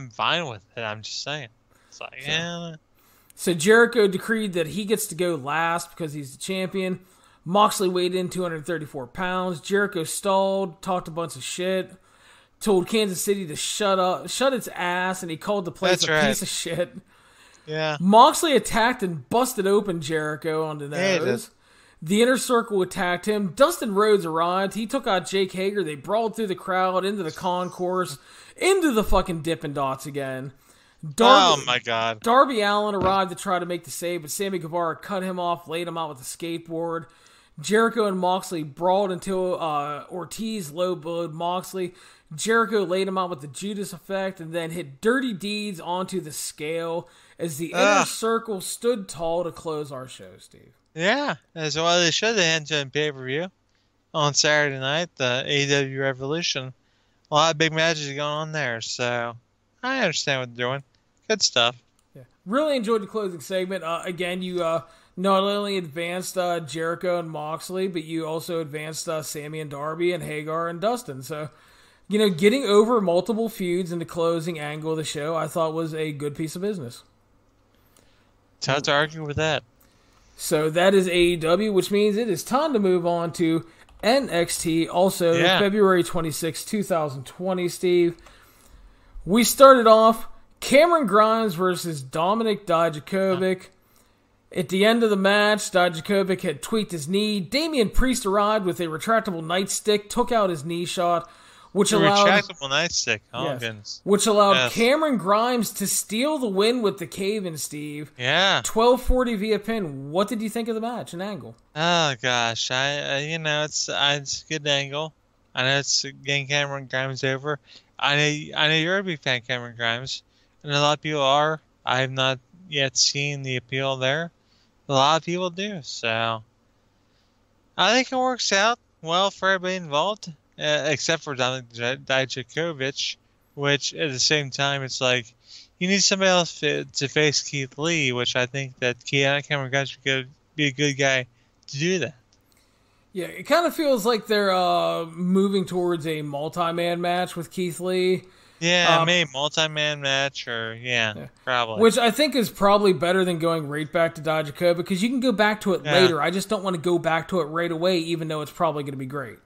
fine with it. I'm just saying. It's like,
So Jericho decreed that he gets to go last because he's the champion. Moxley weighed in 234 pounds. Jericho stalled, talked a bunch of shit, told Kansas City to shut its ass, and he called the place piece of shit.
Yeah.
Moxley attacked and busted open Jericho on the nose. The Inner Circle attacked him. Dustin Rhodes arrived. He took out Jake Hager. They brawled through the crowd, into the concourse, into the fucking Dippin' Dots again.
Oh my God.
Darby Allin arrived to try to make the save, but Sammy Guevara cut him off, laid him out with a skateboard. Jericho and Moxley brawled until Ortiz low-blowed Moxley. Jericho laid him out with the Judas effect and then hit Dirty Deeds onto the scale as the Inner Circle stood tall to close our show, Steve.
Yeah, as well they should have had on pay-per-view on Saturday night, the AEW Revolution. A lot of big matches going on there, so I understand what they're doing. Good stuff.
Yeah. Really enjoyed the closing segment. Again, you not only advanced Jericho and Moxley, but you also advanced Sammy and Darby and Hagar and Dustin. So, getting over multiple feuds in the closing angle of the show, I thought was a good piece of business.
Tough to argue with that.
So that is AEW, which means it is time to move on to NXT. Also, February 26, 2020, Steve. We started off Cameron Grimes versus Dominik Dijakovic. At the end of the match, Dijakovic had tweaked his knee. Damian Priest arrived with a retractable nightstick, took out his knee shot, which allowed
retractable nightstick. Oh, goodness.
Which allowed Cameron Grimes to steal the win with the cave-in, Steve.
Yeah.
12:40 via pin. What did you think of the match and angle?
Oh gosh, it's a good angle. I know it's getting Cameron Grimes over. I know you're a big fan of Cameron Grimes, and a lot of people are. I have not yet seen the appeal there. A lot of people do, so I think it works out well for everybody involved. Except for Dominik Dijakovic, which at the same time it's like you need somebody else to face Keith Lee, which I think that Cameron Grimes would be a good guy to do that.
Yeah, it kind of feels like they're moving towards a multi-man match with Keith Lee.
Yeah, maybe multi-man match or probably.
Which I think is probably better than going right back to Dijakovic because you can go back to it later. I just don't want to go back to it right away, even though it's probably going to be great.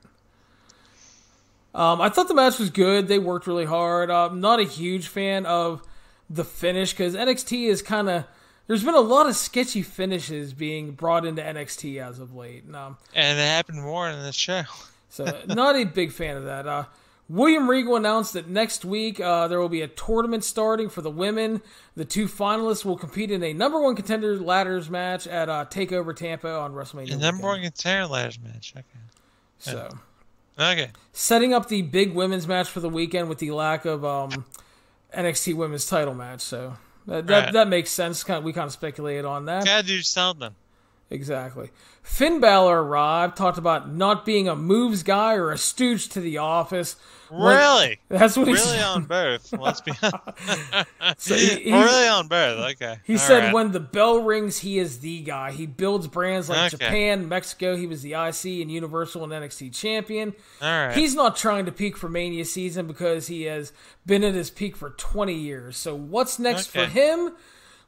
I thought the match was good. They worked really hard. I'm not a huge fan of the finish because NXT is kind of... There's been a lot of sketchy finishes being brought into NXT as of late. And
it happened more in the show.
So, not a big fan of that. William Regal announced that next week there will be a tournament starting for the women. The two finalists will compete in a number one contender ladders match at TakeOver Tampa on WrestleMania.
A number one contender ladders match. Okay.
So...
Okay.
Setting up the big women's match for the weekend with the lack of NXT women's title match. So that makes sense. We kind of speculated on that.
Gotta do something.
Exactly. Finn Balor arrived, talked about not being a moves guy or a stooge to the office.
Really?
That's what he
really
said.
On both. Let's be honest.
So
really on both. Okay.
He said when the bell rings, he is the guy. He builds brands like Japan, Mexico. He was the IC and Universal and NXT champion.
All right.
He's not trying to peak for Mania season because he has been at his peak for 20 years. So what's next for him?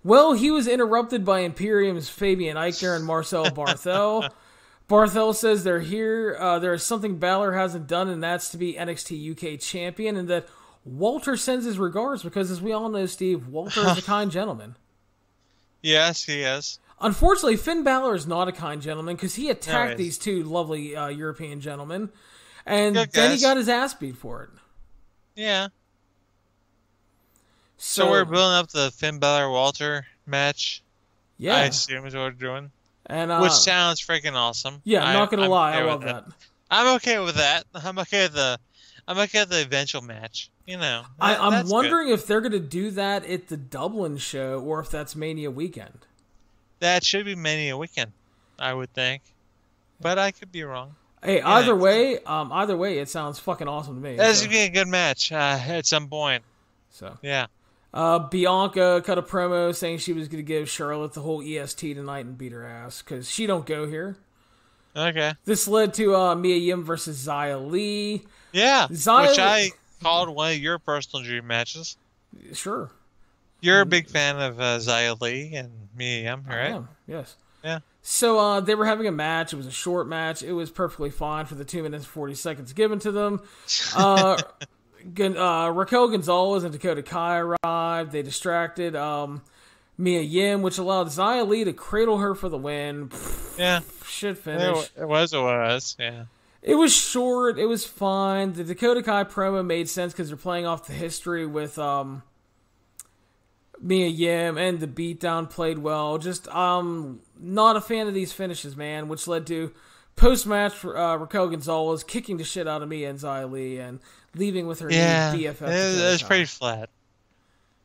Well, he was interrupted by Imperium's Fabian Eichner and Marcel Barthel. Barthel says they're here. There is something Balor hasn't done, and that's to be NXT UK champion, and that Walter sends his regards because, as we all know, Steve, Walter is a kind gentleman.
Yes, he is.
Unfortunately, Finn Balor is not a kind gentleman because he attacked these two lovely European gentlemen, and then he got his ass beat for it.
Yeah. So we're building up the Finn Balor-Walter match.
Yeah.
I assume is what we're doing.
And,
which sounds freaking awesome.
Yeah, I'm not going to lie. I love that.
I'm okay with that. I'm okay with the eventual match.
I'm wondering if they're going to do that at the Dublin show or if that's Mania weekend.
That should be Mania weekend, I would think. But I could be wrong.
Hey, either way, it sounds fucking awesome to me.
That's going to be a good match at some point.
So
yeah.
Bianca cut a promo saying she was going to give Charlotte the whole EST tonight and beat her ass because she don't go here.
Okay.
This led to Mia Yim versus Xia Li.
Yeah, which I called one of your personal dream matches.
Sure.
You're a big fan of Xia Li and Mia Yim, right?
I am, yes.
Yeah.
So they were having a match. It was a short match. It was perfectly fine for the 2 minutes and 40 seconds given to them. Raquel Gonzalez and Dakota Kai arrived. They distracted Mia Yim, which allowed Xia Li to cradle her for the win.
Yeah.
Shit finish.
It was. Yeah.
It was short. It was fine. The Dakota Kai promo made sense because they're playing off the history with Mia Yim, and the beatdown played well. Just not a fan of these finishes, man, which led to post-match Raquel Gonzalez kicking the shit out of Mia and Xia Li and leaving with her new BFF.
It was pretty flat.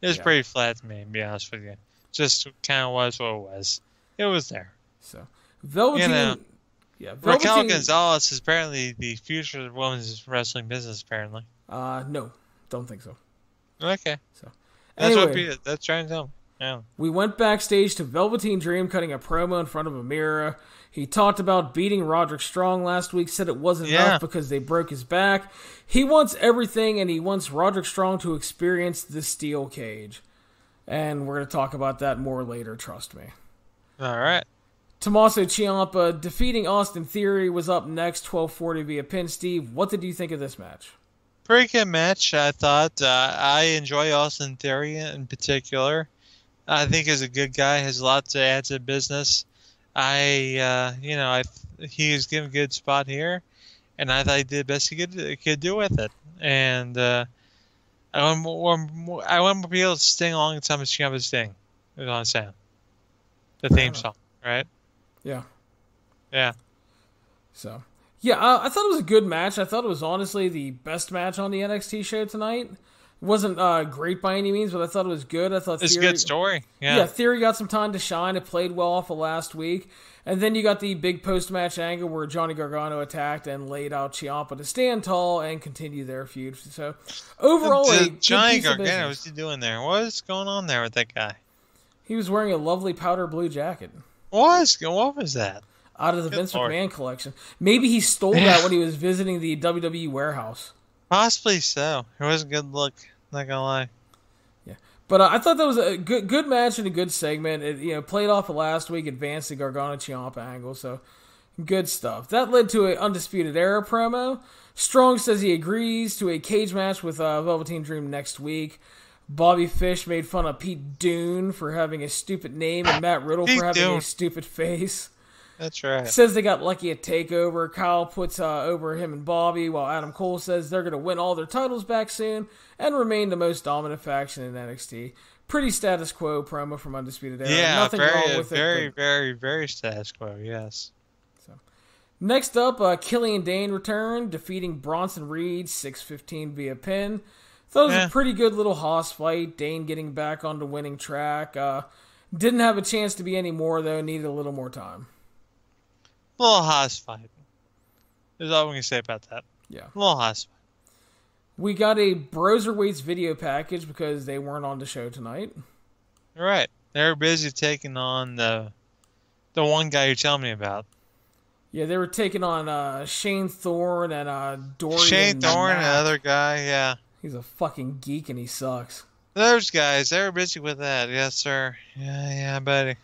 It was pretty flat to me, to be honest with you. Just kind of was what it was. It was there.
So Velveteen,
Raquel Gonzalez is apparently the future of women's wrestling business. Apparently,
no, don't think so.
Okay,
so
anyway, that's trying to tell me. Yeah.
We went backstage to Velveteen Dream cutting a promo in front of a mirror. He talked about beating Roderick Strong last week, said it wasn't enough because they broke his back. He wants everything, and he wants Roderick Strong to experience the steel cage. And we're going to talk about that more later, trust me.
All right.
Tommaso Ciampa defeating Austin Theory was up next, 12:40 via pin. Steve, what did you think of this match?
Pretty good match, I thought. I enjoy Austin Theory in particular. I think he's a good guy, has a lot to add to the business. He was given a good spot here, and I thought he did the best he could do with it. And I want more people to sing along with Thomas Ciampa's sting. Is what I'm saying. The theme song, right?
Yeah.
Yeah.
So, I thought it was a good match. I thought it was honestly the best match on the NXT show tonight. It wasn't great by any means, but I thought it was good. I thought
it's a good story. Yeah,
Theory got some time to shine. It played well off of last week. And then you got the big post-match angle where Johnny Gargano attacked and laid out Ciampa to stand tall and continue their feud. So, overall,
Johnny Gargano, what's he doing there? What is going on there with that guy?
He was wearing a lovely powder blue jacket.
What was that?
Out of the Vince McMahon collection. Maybe he stole that when he was visiting the WWE warehouse.
Possibly so. It was a good look. Not gonna lie.
Yeah, but I thought that was a good match and a good segment. It played off of last week, advanced the Gargano Ciampa angle, so good stuff. That led to an Undisputed Era promo. Strong says he agrees to a cage match with Velveteen Dream next week. Bobby Fish made fun of Pete Dunne for having a stupid name and Matt Riddle for having a stupid face.
That's right.
Says they got lucky at TakeOver. Kyle puts over him and Bobby, while Adam Cole says they're going to win all their titles back soon and remain the most dominant faction in NXT. Pretty status quo promo from Undisputed Era.
Yeah,
nothing wrong with
it. Very status quo, yes.
So, next up, Killian Dane returned, defeating Bronson Reed, 6:15 via pin. Thought it was a pretty good little hoss fight. Dane getting back on the winning track. Didn't have a chance to be any more, though. Needed a little more time.
A little hoss fight. There's all we can say about that.
Yeah.
A little hoss fight.
We got a Broserweights video package because they weren't on the show tonight.
Right. They were busy taking on the one guy you're telling me about.
Yeah, they were taking on Shane Thorne and Dorian.
Shane Thorne and another guy, yeah.
He's a fucking geek and he sucks.
Those guys, they were busy with that. Yes, sir. Yeah, buddy.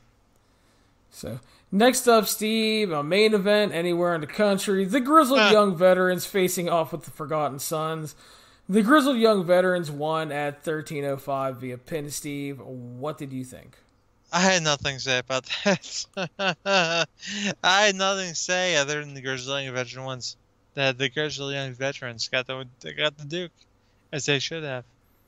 So, next up, Steve, a main event anywhere in the country. The Grizzled Young Veterans facing off with the Forgotten Sons. The Grizzled Young Veterans won at 13:05 via pin. Steve, what did you think?
I had nothing to say about that. I had nothing to say other than the Grizzled Young Veterans. The Grizzled Young Veterans got the Duke, as they should have.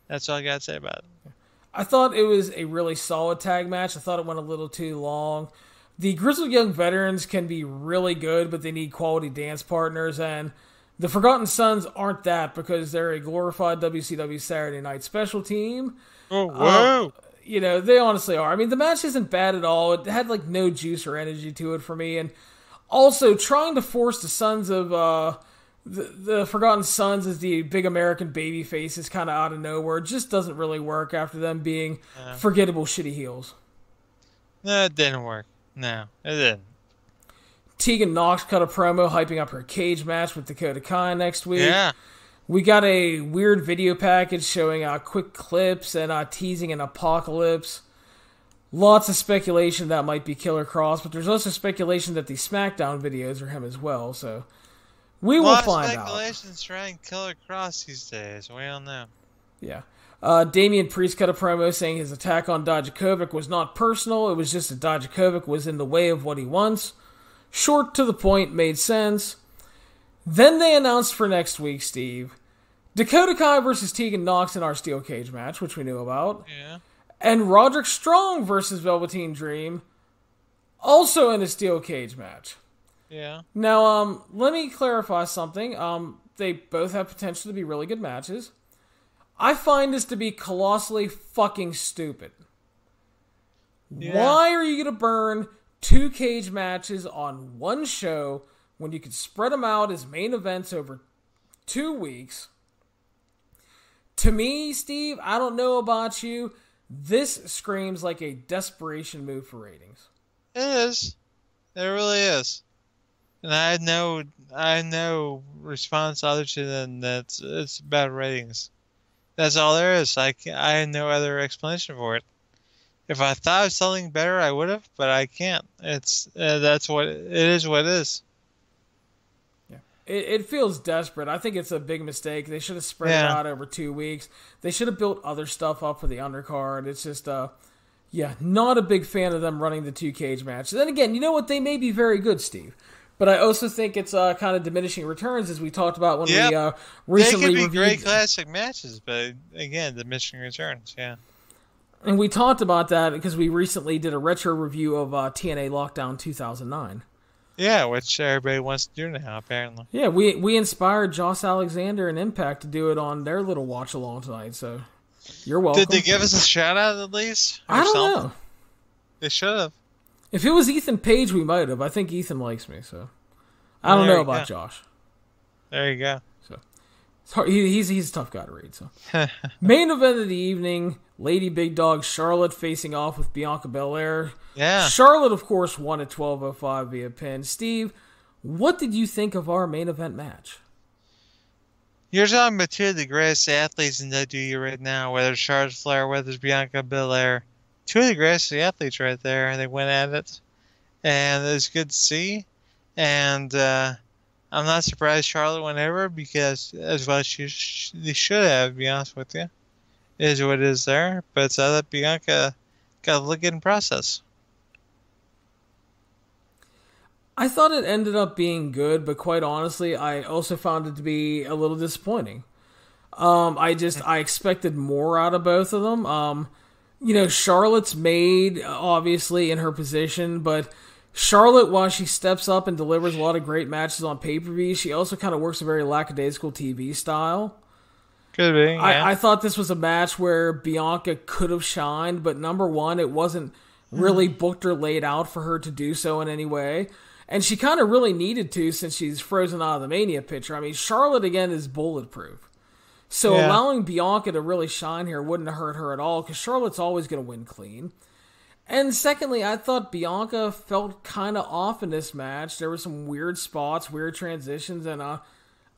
That's all I got to say about it.
I thought it was a really solid tag match. I thought it went a little too long. The Grizzled Young Veterans can be really good, but they need quality dance partners, and the Forgotten Sons aren't that because they're a glorified WCW Saturday Night Special team.
Oh, whoa!
They honestly are. I mean, the match isn't bad at all. It had, no juice or energy to it for me, and also trying to force the Sons of, the Forgotten Sons as the big American baby faces kind of out of nowhere just doesn't really work after them being forgettable shitty heels.
No, it didn't work. No, it didn't.
Tegan Nox cut a promo hyping up her cage match with Dakota Kai next week.
Yeah.
We got a weird video package showing quick clips and teasing an apocalypse. Lots of speculation that might be Killer Cross, but there's also speculation that the SmackDown videos are him as well, so we will find out.
Speculations trying Killer Cross these days. We don't know.
Yeah. Damian Priest cut a promo saying his attack on Dijakovic was not personal. It was just that Dijakovic was in the way of what he wants. Short to the point, made sense. Then they announced for next week, Steve, Dakota Kai versus Tegan Nox in our steel cage match, which we knew about.
Yeah.
And Roderick Strong versus Velveteen Dream, also in a steel cage match.
Yeah.
Now, let me clarify something. They both have potential to be really good matches. I find this to be colossally fucking stupid. Yeah. Why are you going to burn 2 cage matches on one show when you could spread them out as main events over 2 weeks. To me, Steve, I don't know about you, this screams like a desperation move for ratings.
It is. It really is. And I had no response other than that it's bad ratings. That's all there is. I had no other explanation for it. If I thought of something better, I would have, but I can't. That's what it is. What it is.
Yeah, it feels desperate. I think it's a big mistake. They should have spread it out over 2 weeks. They should have built other stuff up for the undercard. It's just, not a big fan of them running the 2 cage matches. Then again, you know what? They may be very good, Steve. But I also think it's kind of diminishing returns, as we talked about when we recently reviewed.
They could be great classic matches, but again, diminishing returns, yeah.
And we talked about that because we recently did a retro review of TNA Lockdown 2009.
Yeah, which everybody wants to do now, apparently.
Yeah, we inspired Josh Alexander and Impact to do it on their little watch-along tonight, so you're welcome.
Did they give us a shout-out at least?
I don't know.
They should have.
If it was Ethan Page, we might have. I think Ethan likes me, so I don't know about Josh.
There you go.
So it's hard. He's a tough guy to read. So main event of the evening: Lady Big Dog Charlotte facing off with Bianca Belair.
Yeah.
Charlotte, of course, won at 12:05 via pin. Steve, what did you think of our main event match?
You're talking about 2 of the greatest athletes in WWE right now, whether it's Charlotte Flair, whether it's Bianca Belair. 2 of the greatest athletes right there, and they went at it, and it was good to see. And I'm not surprised Charlotte went over because as well as they should have, to be honest with you. It is what it is there, but I thought Bianca got a look good in process.
I thought it ended up being good, but quite honestly, I also found it to be a little disappointing. I expected more out of both of them. Charlotte's made, obviously, in her position, but Charlotte, while she steps up and delivers a lot of great matches on pay-per-view, she also kind of works a very lackadaisical TV style.
Could be, yeah.
I thought this was a match where Bianca could have shined, but number one, it wasn't really booked or laid out for her to do so in any way. And she kind of really needed to since she's frozen out of the Mania picture. I mean, Charlotte, again, is bulletproof. So allowing Bianca to really shine here wouldn't have hurt her at all because Charlotte's always going to win clean. And secondly, I thought Bianca felt kind of off in this match. There were some weird spots, weird transitions, and I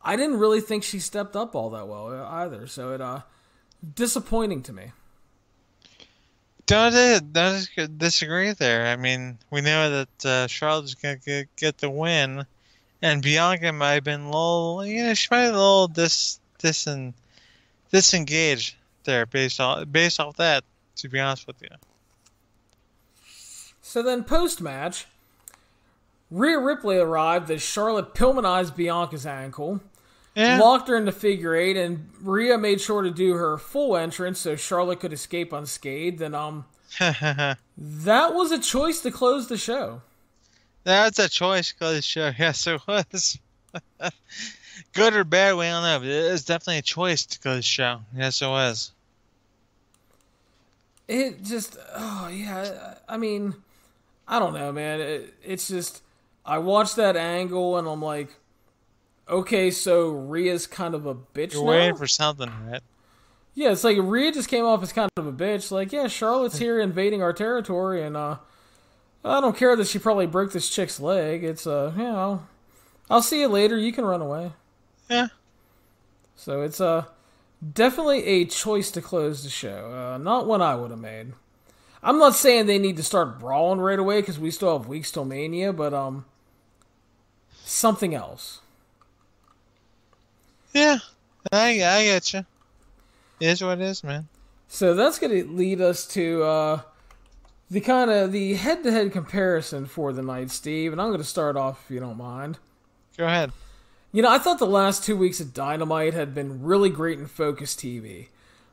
didn't really think she stepped up all that well either. So it disappointing to me.
Don't disagree there. I mean, we know that Charlotte's going to get the win, and Bianca might have been a little, she might have been a little disengaged there based off that, to be honest with you.
So then post-match, Rhea Ripley arrived as Charlotte Pillmanized Bianca's ankle, locked her into figure 8, and Rhea made sure to do her full entrance so Charlotte could escape unscathed, and that was a choice to close the show.
That's a choice to close the show, yes it was. Good or bad, we don't know, but it was definitely a choice to close the show. Yes, it was.
It just, I mean, I don't know, man. It's just, I watched that angle and I'm like, okay, so Rhea's kind of a bitch now?
You're waiting for something, right?
Yeah, it's like Rhea just came off as kind of a bitch. Like, yeah, Charlotte's here invading our territory, and I don't care that she probably broke this chick's leg. It's, I'll see you later. You can run away.
Yeah.
So it's definitely a choice to close the show. Not one I would have made. I'm not saying they need to start brawling right away because we still have weeks till Mania, but something else.
Yeah, I get you. It is what it is, man.
So that's going to lead us to the head-to-head comparison for the night, Steve. And I'm going to start off, if you don't mind.
Go ahead.
I thought the last 2 weeks of Dynamite had been really great in Focus TV.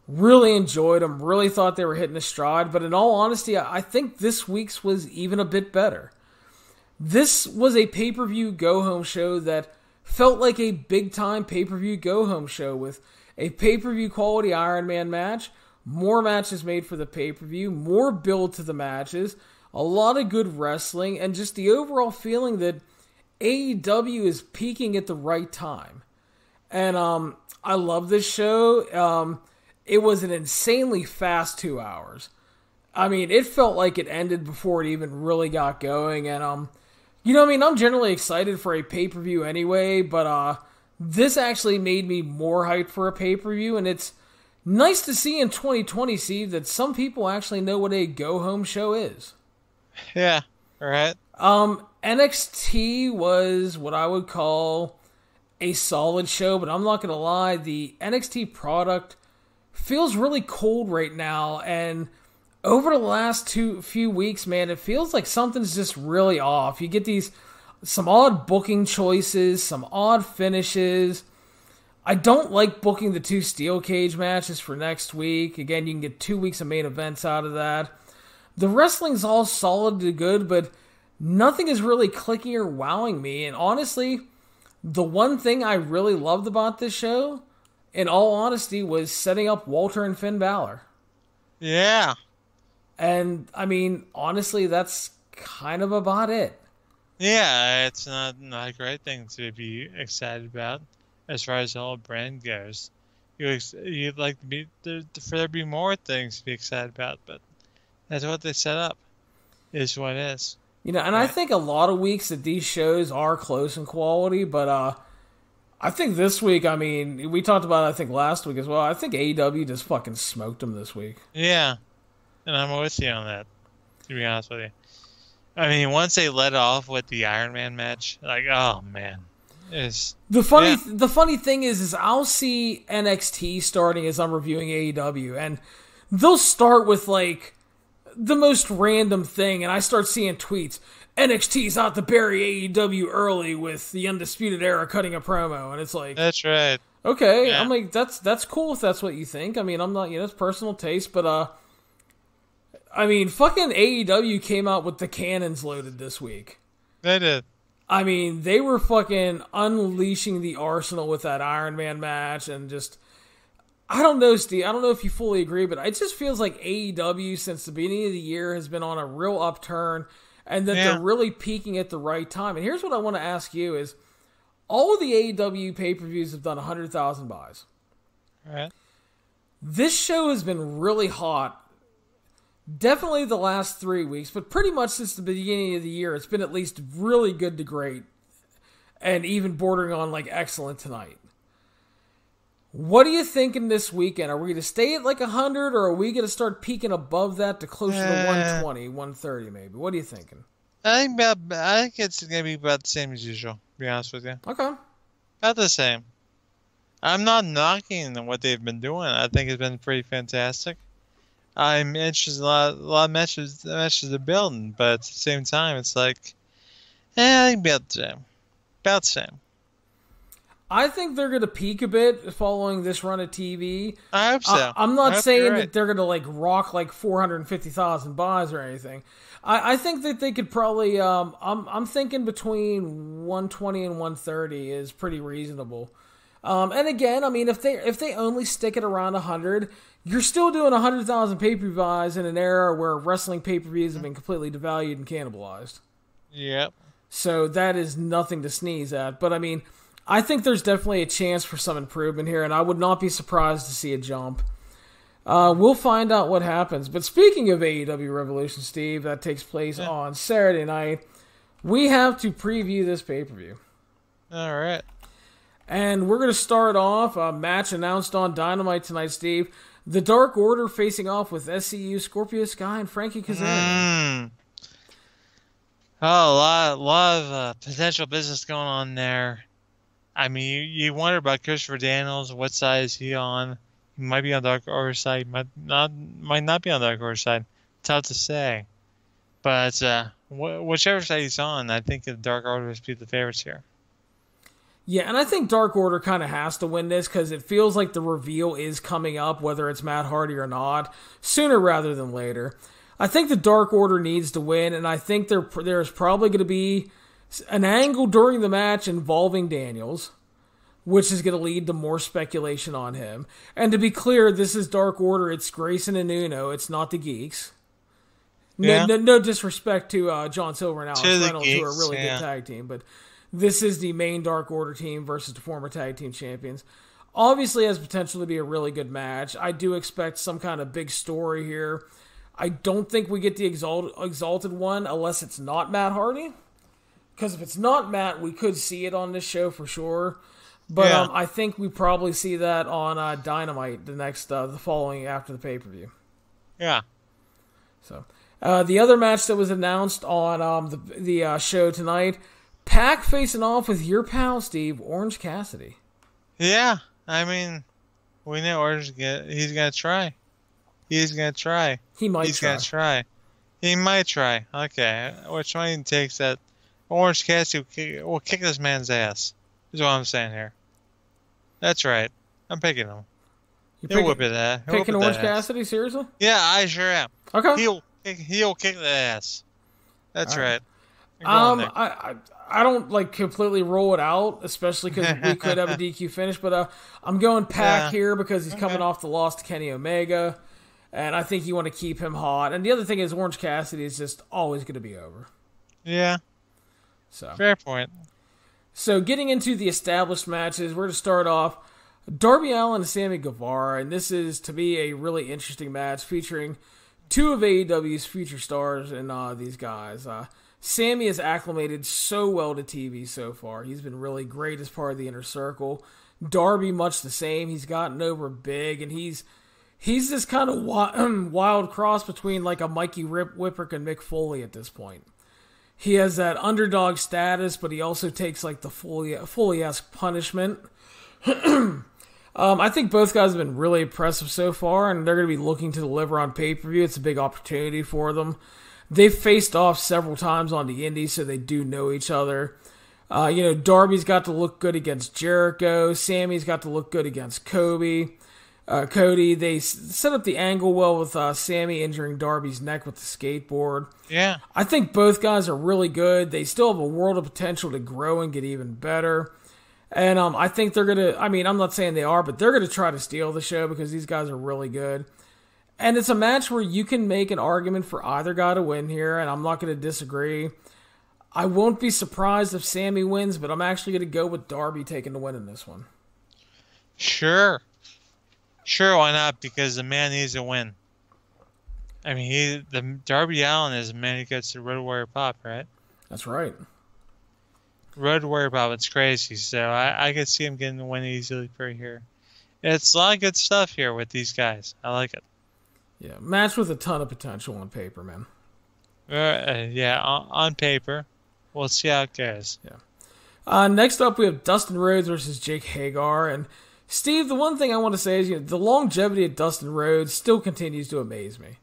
Really enjoyed them. Really thought they were hitting a stride. But in all honesty, I think this week's was even a bit better. This was a pay-per-view go-home show that felt like a big-time pay-per-view go-home show with a pay-per-view quality Iron Man match, more matches made for the pay-per-view, more build to the matches, a lot of good wrestling, and just the overall feeling that AEW is peaking at the right time. And I love this show. It was an insanely fast 2 hours. I mean, it felt like it ended before it even really got going. And, you know what I mean? I'm generally excited for a pay-per-view anyway, but this actually made me more hyped for a pay-per-view. And it's nice to see in 2020, Steve, that some people actually know what a go-home show is.
Yeah, all right.
NXT was what I would call a solid show, but I'm not going to lie, the NXT product feels really cold right now, and over the last few weeks, man, it feels like something's just really off. You get some odd booking choices, some odd finishes. I don't like booking the 2 steel cage matches for next week. Again, you can get 2 weeks of main events out of that. The wrestling's all solid to good, but nothing is really clicking or wowing me. And honestly, the one thing I really loved about this show, in all honesty, was setting up Walter and Finn Balor.
Yeah.
And, I mean, honestly, that's kind of about it.
Yeah, it's not a great thing to be excited about as far as the whole brand goes. You'd like for there to be more things to be excited about, but that's what they set up, is what it is.
You know, and right. I think a lot of weeks that these shows are close in quality, but I think this week, I mean, we talked about it, I think, last week as well. I think AEW just fucking smoked them this week.
Yeah, and I'm with you on that, to be honest with you. I mean, once they let off with the Iron Man match, like, oh, man.
The funny thing is I'll see NXT starting as I'm reviewing AEW, and they'll start with, like, the most random thing, and I start seeing tweets. NXT's out to bury AEW early with the Undisputed Era cutting a promo, and it's like,
that's right.
Okay, yeah. I'm like, that's cool if that's what you think. I mean, I'm not, it's personal taste, but I mean, fucking AEW came out with the cannons loaded this week.
They did.
I mean, they were fucking unleashing the arsenal with that Iron Man match, and just, I don't know, Steve, I don't know if you fully agree, but it just feels like AEW since the beginning of the year has been on a real upturn, and that they're really peaking at the right time. And here's what I want to ask you is, all of the AEW pay-per-views have done 100,000 buys.
All right.
This show has been really hot, definitely the last 3 weeks, but pretty much since the beginning of the year, it's been at least really good to great, and even bordering on, like, excellent tonight. What are you thinking this weekend? Are we going to stay at like 100, or are we going to start peaking above that to closer to 120, 130 maybe? What are you thinking?
I think it's going to be about the same as usual, to be honest with you.
Okay.
About the same. I'm not knocking what they've been doing. I think it's been pretty fantastic. I'm interested in a lot of matches they're building, but at the same time, it's like, I think about the same. About the same.
I think they're going to peak a bit following this run of TV.
I hope so.
I'm not saying that they're going to like rock like 450,000 buys or anything. I think that they could probably. I'm thinking between 120 and 130 is pretty reasonable. And again, I mean, if they only stick it around 100, you're still doing 100,000 pay-per-view buys in an era where wrestling pay-per-views have been completely devalued and cannibalized.
Yep.
So that is nothing to sneeze at. But I mean, I think there's definitely a chance for some improvement here, and I would not be surprised to see a jump. We'll find out what happens. But speaking of AEW Revolution, Steve, that takes place on Saturday night, we have to preview this pay-per-view.
All right.
And we're going to start off a match announced on Dynamite tonight, Steve. The Dark Order facing off with SCU, Scorpio Sky, and Frankie Kazarian.
Oh, a lot of potential business going on there. I mean, you wonder about Christopher Daniels. What side is he on? He might be on Dark Order side. Might not be on Dark Order side. Tough to say. But whichever side he's on, I think the Dark Order will be the favorites here.
Yeah, and I think Dark Order kind of has to win this because it feels like the reveal is coming up, whether it's Matt Hardy or not, sooner rather than later. I think the Dark Order needs to win, and I think there's probably going to be an angle during the match involving Daniels, which is going to lead to more speculation on him. And to be clear, this is Dark Order. It's Grayson and Uno. It's not the Geeks. No disrespect to John Silver and Alex Reynolds,
Geeks,
who are a really good tag team, but this is the main Dark Order team versus the former tag team champions. Obviously has potential to be a really good match. I do expect some kind of big story here. I don't think we get the exalted one unless it's not Matt Hardy. Because if it's not Matt, we could see it on this show for sure. But I think we probably see that on Dynamite the following after the pay-per-view.
Yeah.
So the other match that was announced on the show tonight, Pac facing off with your pal Steve, Orange Cassidy.
Yeah, I mean, we know Orange. He's gonna try. He's gonna try.
He might.
He's gonna try. He might try. Okay, which one takes that? Orange Cassidy will kick this man's ass. Is what I'm saying here. That's right. I'm picking him. He'll whip it ass.
Picking Orange Cassidy? Seriously?
Yeah, I sure am.
Okay.
He'll kick the ass. That's right.
I don't completely roll it out, especially because we could have a DQ finish. But I'm going Pac here because he's coming off the loss to Kenny Omega, and I think you want to keep him hot. And the other thing is Orange Cassidy is just always going to be over.
Yeah.
So
fair point.
So getting into the established matches, we're going to start off Darby Allin and Sammy Guevara, and this is to me a really interesting match featuring two of AEW's future stars and these guys. Sammy has acclimated so well to TV so far. He's been really great as part of the Inner Circle. Darby, much the same. He's gotten over big, and he's this kind of wild cross between like a Mikey Whipwreck and Mick Foley at this point. He has that underdog status, but he also takes like the Foley-esque punishment. I think both guys have been really impressive so far, and they're going to be looking to deliver on pay-per-view. It's a big opportunity for them. They've faced off several times on the indies, so they do know each other. Darby's got to look good against Jericho. Sammy's got to look good against Cody. They set up the angle well with Sammy injuring Darby's neck with the skateboard.
Yeah.
I think both guys are really good. They still have a world of potential to grow and get even better. And I think they're going to, I'm not saying they are, but they're going to try to steal the show because these guys are really good. And it's a match where you can make an argument for either guy to win here, and I'm not going to disagree. I won't be surprised if Sammy wins, but I'm actually going to go with Darby taking the win in this one.
Sure, why not? Because the man needs to win. I mean, Darby Allin is a man who gets the Road Warrior pop, right?
That's right.
Road Warrior pop, it's crazy. So I could see him getting the win easily for here. It's a lot of good stuff here with these guys. I like it.
Yeah, match with a ton of potential on paper, man.
On paper. We'll see how it goes.
Yeah. Next up, we have Dustin Rhodes versus Jake Hagar. And Steve, the one thing I want to say is the longevity of Dustin Rhodes still continues to amaze me.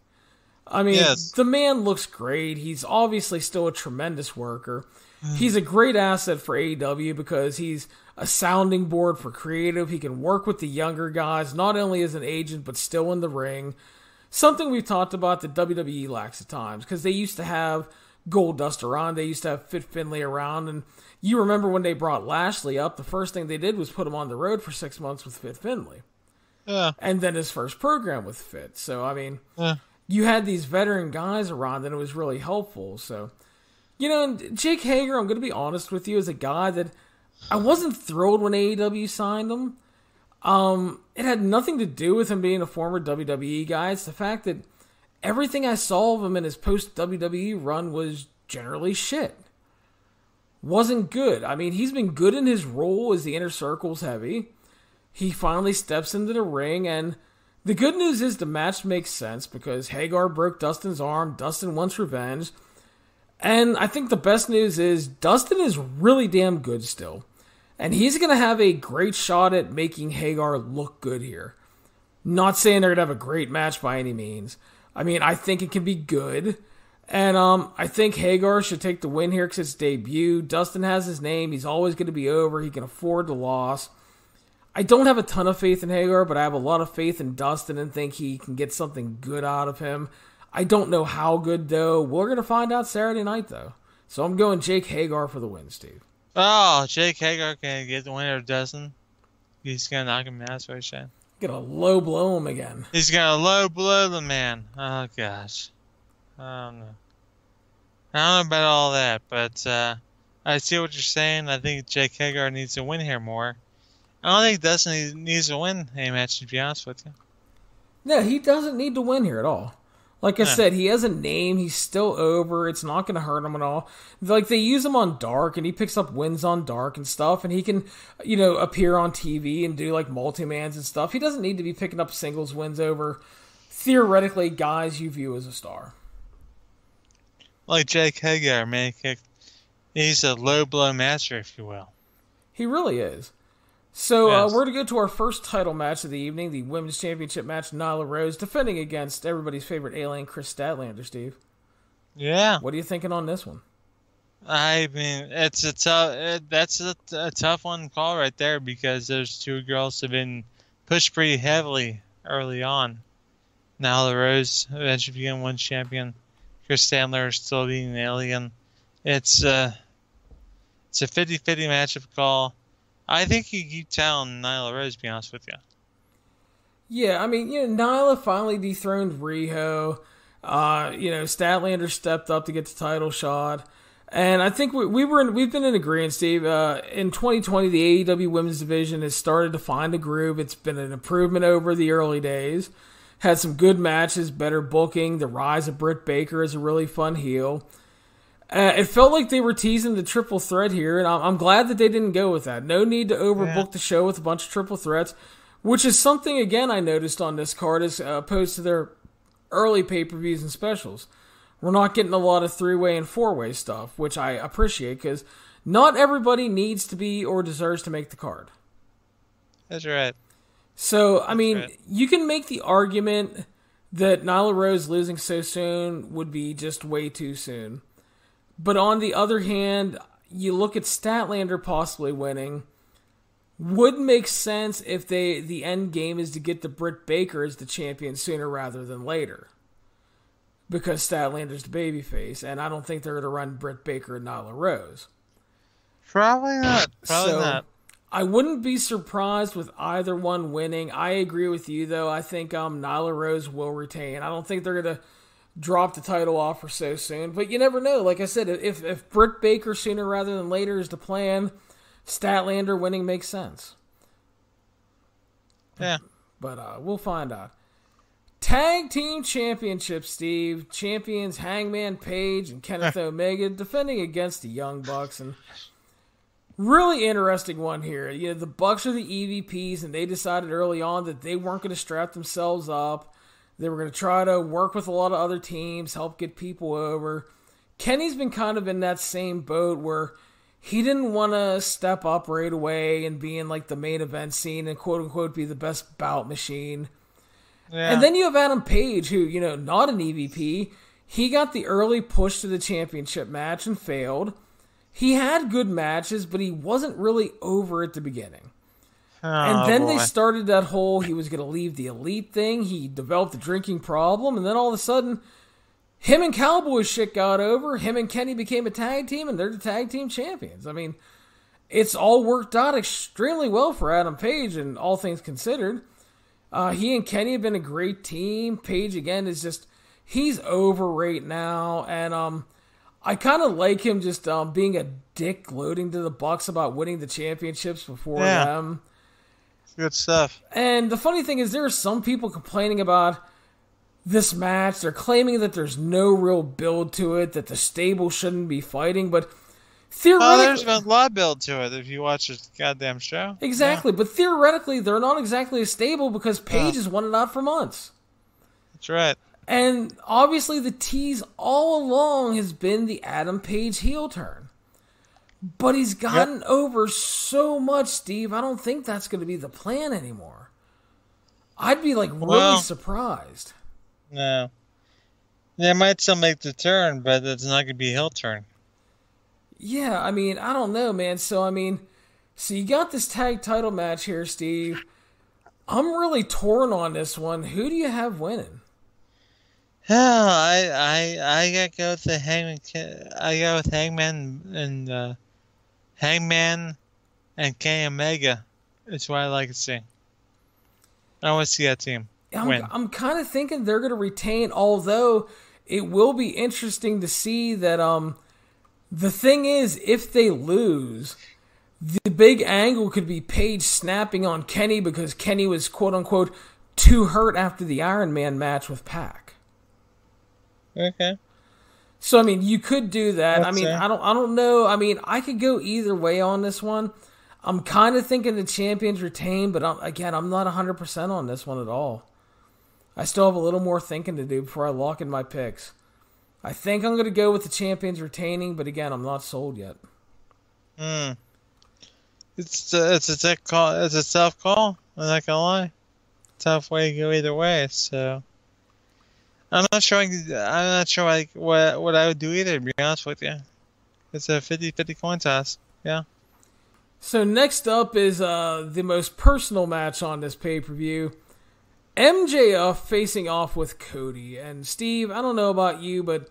I mean, The man looks great. He's obviously still a tremendous worker. He's a great asset for AEW because he's a sounding board for creative. He can work with the younger guys, not only as an agent, but still in the ring. Something we've talked about that WWE lacks at times, because they used to have Goldust around, they used to have Fit Finlay around, and you remember when they brought Lashley up, the first thing they did was put him on the road for 6 months with Fit Finlay.
Yeah.
And then his first program with Fit. So, you had these veteran guys around, and it was really helpful. So, Jake Hager, I'm going to be honest with you, is a guy that I wasn't thrilled when AEW signed him. It had nothing to do with him being a former WWE guy. It's the fact that everything I saw of him in his post-WWE run was generally shit. Wasn't good. He's been good in his role as the Inner Circle's heavy. He finally steps into the ring, and the good news is the match makes sense because Hagar broke Dustin's arm. Dustin wants revenge. And I think the best news is Dustin is really damn good still. And he's going to have a great shot at making Hagar look good here. Not saying they're going to have a great match by any means. I think it can be good. And I think Hagar should take the win here because it's debut. Dustin has his name. He's always going to be over. He can afford the loss. I don't have a ton of faith in Hagar, but I have a lot of faith in Dustin and think he can get something good out of him. I don't know how good, though. We're going to find out Saturday night, though. So I'm going Jake Hagar for the win, Steve.
Oh, Jake Hagar can get the winner of Dustin. He's going to knock him out, so he's saying.
Gonna low blow him again.
He's going to low blow the man. Oh, gosh. I don't know. I don't know about all that, but I see what you're saying. I think Jake Hagar needs to win here more. I don't think Dustin needs to win a match, to be honest with you.
No, he doesn't need to win here at all. Like I said, he has a name. He's still over. It's not going to hurt him at all. Like, they use him on Dark, and he picks up wins on Dark and stuff, and he can, appear on TV and do, like, multi-mans and stuff. He doesn't need to be picking up singles wins over, theoretically, guys you view as a star.
Like Jake Hagar, man. He's a low-blow master, if you will.
He really is. So we're going to go to our first title match of the evening, the Women's Championship match. Nyla Rose defending against everybody's favorite alien, Chris Statlander, Steve.
Yeah.
What are you thinking on this one?
I mean, it's a tough one to call right there because those two girls have been pushed pretty heavily early on. Nyla Rose eventually became one champion. Chris Statlander still being an alien. It's a 50-50 matchup call. I think you keep telling Nyla Rose, to be honest with you.
Yeah, I mean, Nyla finally dethroned Riho. Statlander stepped up to get the title shot. And I think we've been in agreement, Steve. In 2020, the AEW Women's Division has started to find a groove. It's been an improvement over the early days. Had some good matches, better booking. The rise of Britt Baker is a really fun heel. It felt like they were teasing the triple threat here, and I'm glad that they didn't go with that. No need to overbook the show with a bunch of triple threats, which is something, again, I noticed on this card as opposed to their early pay-per-views and specials. We're not getting a lot of three-way and four-way stuff, which I appreciate, because not everybody needs to be or deserves to make the card.
That's right.
So, I mean, you can make the argument that Nyla Rose losing so soon would be just way too soon. But on the other hand, you look at Statlander possibly winning. Would make sense if the end game is to get the Britt Baker as the champion sooner rather than later. Because Statlander's the babyface, and I don't think they're going to run Britt Baker and Nyla Rose.
Probably not. Probably not.
I wouldn't be surprised with either one winning. I agree with you, though. I think Nyla Rose will retain. I don't think they're going to drop the title offer so soon. But you never know. Like I said, if Britt Baker sooner rather than later is the plan, Statlander winning makes sense.
Yeah.
But we'll find out. Tag Team Championship, Steve. Champions Hangman Page and Kenneth Omega defending against the Young Bucks. And really interesting one here. The Bucks are the EVPs, and they decided early on that they weren't going to strap themselves up. They were going to try to work with a lot of other teams, help get people over. Kenny's been kind of in that same boat where he didn't want to step up right away and be in like the main event scene and quote-unquote be the best bout machine. Yeah. And then you have Adam Page, who, not an EVP. He got the early push to the championship match and failed. He had good matches, but he wasn't really over at the beginning. And then they started that whole he was going to leave the Elite thing. He developed a drinking problem. And then all of a sudden, him and Cowboy shit got over. Him and Kenny became a tag team, and they're the tag team champions. I mean, it's all worked out extremely well for Adam Page, and all things considered. He and Kenny have been a great team. Page, again, is just, he's over right now. And I kind of like him just being a dick gloating to the Bucks about winning the championships before them.
Good stuff.
And the funny thing is there are some people complaining about this match. They're claiming that there's no real build to it, that the stable shouldn't be fighting, but theoretically...
there's been a lot of build to it if you watch this goddamn show.
Exactly, but theoretically they're not exactly as stable because Paige has won it out for months.
That's right.
And obviously the tease all along has been the Adam Page heel turn. But he's gotten over so much, Steve. I don't think that's going to be the plan anymore. I'd be really surprised.
No. They might still make the turn, but it's not going to be a heel turn.
Yeah, I mean, I don't know, man. So you got this tag title match here, Steve. I'm really torn on this one. Who do you have winning?
Hell, I got to go with the Hangman. I go with Hangman and Kenny Omega. It's what I like to see. I want to see that team win.
I'm kind of thinking they're going to retain, although it will be interesting to see that the thing is, if they lose, the big angle could be Paige snapping on Kenny because Kenny was quote-unquote too hurt after the Iron Man match with Pac.
Okay.
So, I mean, you could do that.
That's
I don't know. I mean, I could go either way on this one. I'm kind of thinking the champions retain, but I'm not 100% on this one at all. I still have a little more thinking to do before I lock in my picks. I think I'm going to go with the champions retaining, but again, I'm not sold yet.
It's a tough call. It's a tough call. I'm not gonna lie. Tough way to go either way. So I'm not sure like what I would do either. To be honest with you, it's a 50-50 coin toss. Yeah.
So next up is the most personal match on this pay-per-view. MJF facing off with Cody. And Steve, I don't know about you, but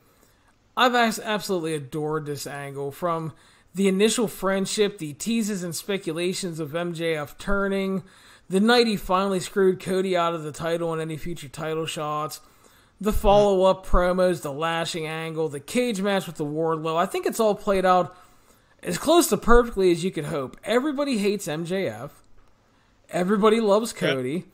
I've absolutely adored this angle. From the initial friendship, the teases and speculations of MJF turning, the night he finally screwed Cody out of the title and any future title shots, the follow-up promos, the lashing angle, the cage match with the Wardlow. I think it's all played out as close to perfectly as you could hope. Everybody hates MJF. Everybody loves Cody.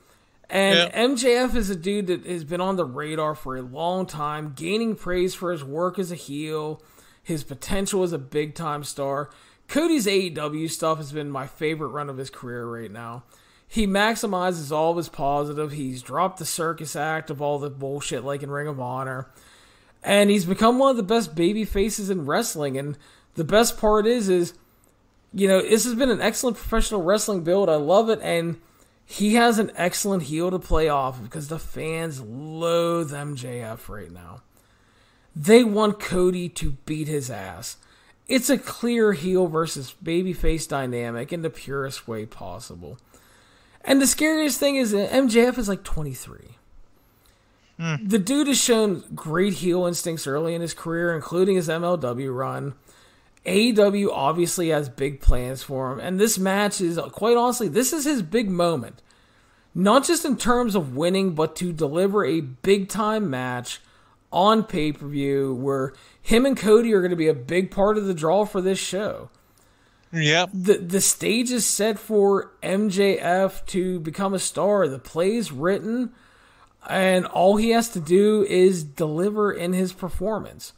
And MJF is a dude that has been on the radar for a long time, gaining praise for his work as a heel, his potential as a big-time star. Cody's AEW stuff has been my favorite run of his career right now. He maximizes all of his positive. He's dropped the circus act of all the bullshit like in Ring of Honor. And he's become one of the best baby faces in wrestling. And the best part is, you know, this has been an excellent professional wrestling build. I love it. And he has an excellent heel to play off because the fans loathe MJF right now. They want Cody to beat his ass. It's a clear heel versus babyface dynamic in the purest way possible. And the scariest thing is that MJF is like 23. The dude has shown great heel instincts early in his career, including his MLW run. AEW obviously has big plans for him, and this match is, quite honestly, this is his big moment. Not just in terms of winning, but to deliver a big-time match on pay-per-view where him and Cody are going to be a big part of the draw for this show.
Yep.
The stage is set for MJF to become a star. The play's written, and all he has to do is deliver in his performance.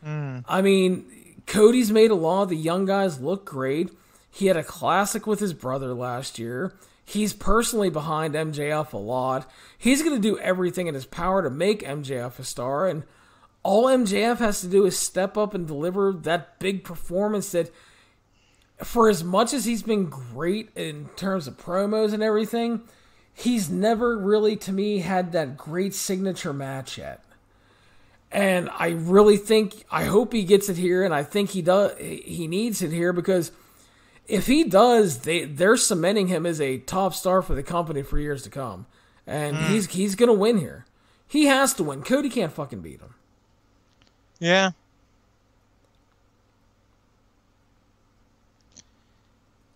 I mean, Cody's made a lot of the young guys look great. He had a classic with his brother last year. He's personally behind MJF a lot. He's going to do everything in his power to make MJF a star, and all MJF has to do is step up and deliver that big performance that, for as much as he's been great in terms of promos and everything, he's never really, to me, had that great signature match yet. And I really think, I hope he gets it here, and I think he does. He needs it here because if he does, they're cementing him as a top star for the company for years to come. And he's going to win here. He has to win. Cody can't fucking beat him.
Yeah.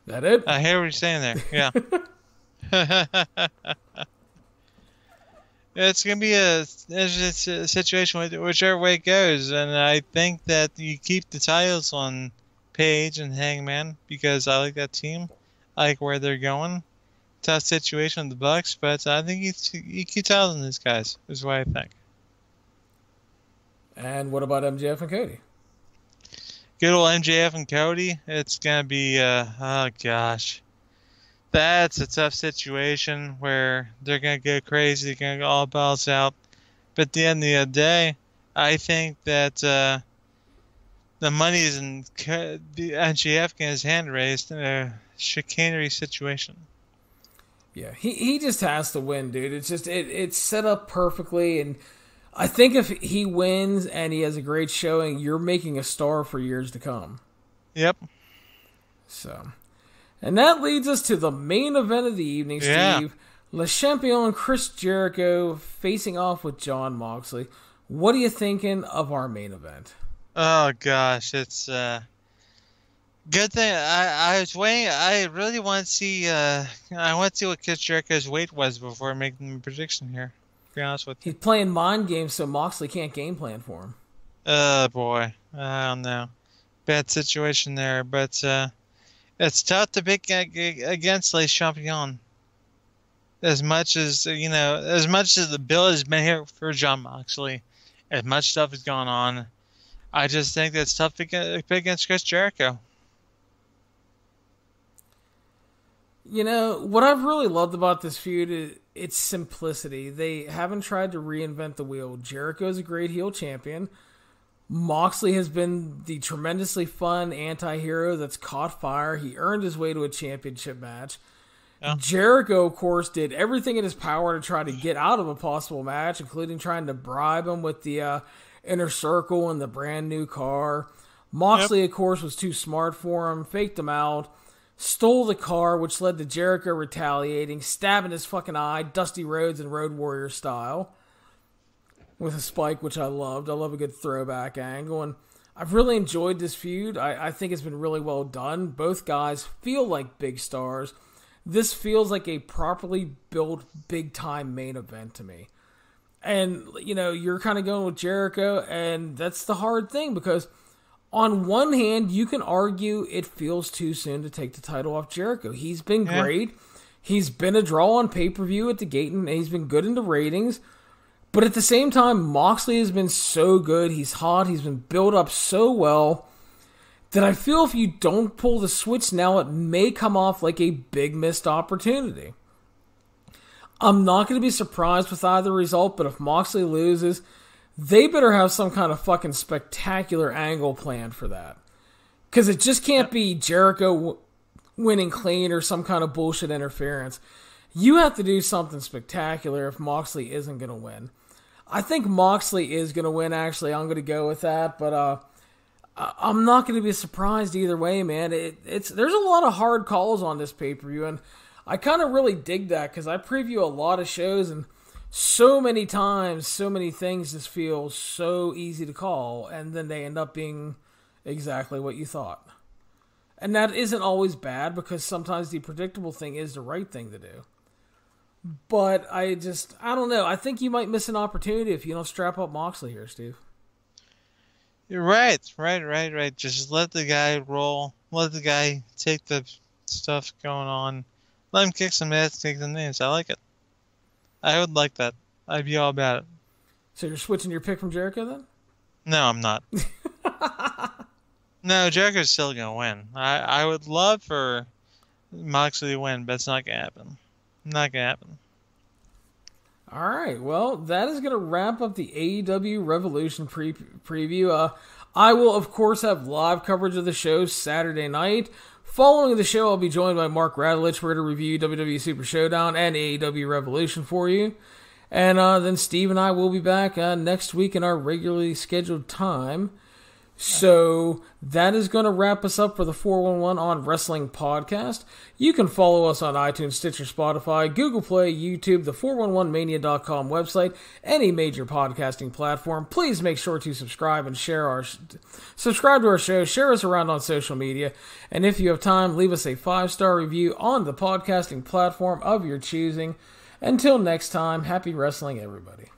That it?
I hear what you're saying there. Yeah. It's going to be a situation whichever way it goes. And I think that you keep the titles on Paige and Hangman because I like that team. I like where they're going. Tough situation with the Bucks, but I think you keep titles on these guys, is what I think.
And what about MJF and Cody?
Good old MJF and Cody. It's going to be, oh gosh. That's a tough situation where they're going to go crazy. They're going to go all balls out. But at the end of the day, I think that the money is in the MJF getting his hand raised in a chicanery situation.
Yeah, he just has to win, dude. It's just it's set up perfectly, and I think if he wins and he has a great showing, you're making a star for years to come. Yep. So, and that leads us to the main event of the evening, Steve. Le Champion Chris Jericho facing off with Jon Moxley. What are you thinking of our main event?
Oh gosh, it's good thing I was waiting. I really want to see. I want to see what Chris Jericho's weight was before making a prediction here. to be honest with you.
He's playing mind games so Moxley can't game plan for him.
Boy. I don't know. Bad situation there, but it's tough to pick against Les Champions. As much as the bill has been here for Jon Moxley, as much stuff has gone on, I just think that's tough to pick against Chris Jericho.
What I've really loved about this feud is its simplicity. They haven't tried to reinvent the wheel. Jericho's a great heel champion. Moxley has been the tremendously fun anti-hero that's caught fire. He earned his way to a championship match. Yeah. Jericho, of course, did everything in his power to try to get out of a possible match, including trying to bribe him with the Inner Circle and the brand new car. Moxley, of course, was too smart for him, faked him out, stole the car, which led to Jericho retaliating, stabbing his fucking eye, Dusty Rhodes and Road Warrior style, with a spike, which I loved. I love a good throwback angle, and I've really enjoyed this feud. I think it's been really well done. Both guys feel like big stars. This feels like a properly built, big-time main event to me. And, you're kind of going with Jericho, and that's the hard thing, because on one hand, you can argue it feels too soon to take the title off Jericho. He's been great. He's been a draw on pay-per-view at the gate, and he's been good in the ratings. But at the same time, Moxley has been so good. He's hot. He's been built up so well that I feel if you don't pull the switch now, it may come off like a big missed opportunity. I'm not going to be surprised with either result, but if Moxley loses, they better have some kind of fucking spectacular angle planned for that. Because it just can't be Jericho winning clean or some kind of bullshit interference. You have to do something spectacular if Moxley isn't going to win. I think Moxley is going to win, actually. I'm going to go with that, but I'm not going to be surprised either way, man. There's a lot of hard calls on this pay-per-view, and I kind of really dig that because I preview a lot of shows, and so many times, so many things just feel so easy to call, and then they end up being exactly what you thought. And that isn't always bad because sometimes the predictable thing is the right thing to do. But I don't know. I think you might miss an opportunity if you don't strap up Moxley here, Steve.
You're right. Just let the guy roll. Let the guy take the stuff going on. Let him kick some ass, take some names. I like it. I would like that. I'd be all about it.
So you're switching your pick from Jericho then?
No, I'm not. No, Jericho's still going to win. I would love for Moxley to win, but it's not going to happen. Not going to happen.
All right. Well, that is going to wrap up the AEW Revolution preview. I will, of course, have live coverage of the show Saturday night. Following the show, I'll be joined by Mark Radulich. We're going to review WWE Super Showdown and AEW Revolution for you. And then Steve and I will be back next week in our regularly scheduled time. So that is going to wrap us up for the 411 on Wrestling podcast. You can follow us on iTunes, Stitcher, Spotify, Google Play, YouTube, the 411mania.com website, any major podcasting platform. Please make sure to subscribe and subscribe to our show, share us around on social media, and if you have time, leave us a 5-star review on the podcasting platform of your choosing. Until next time, happy wrestling, everybody.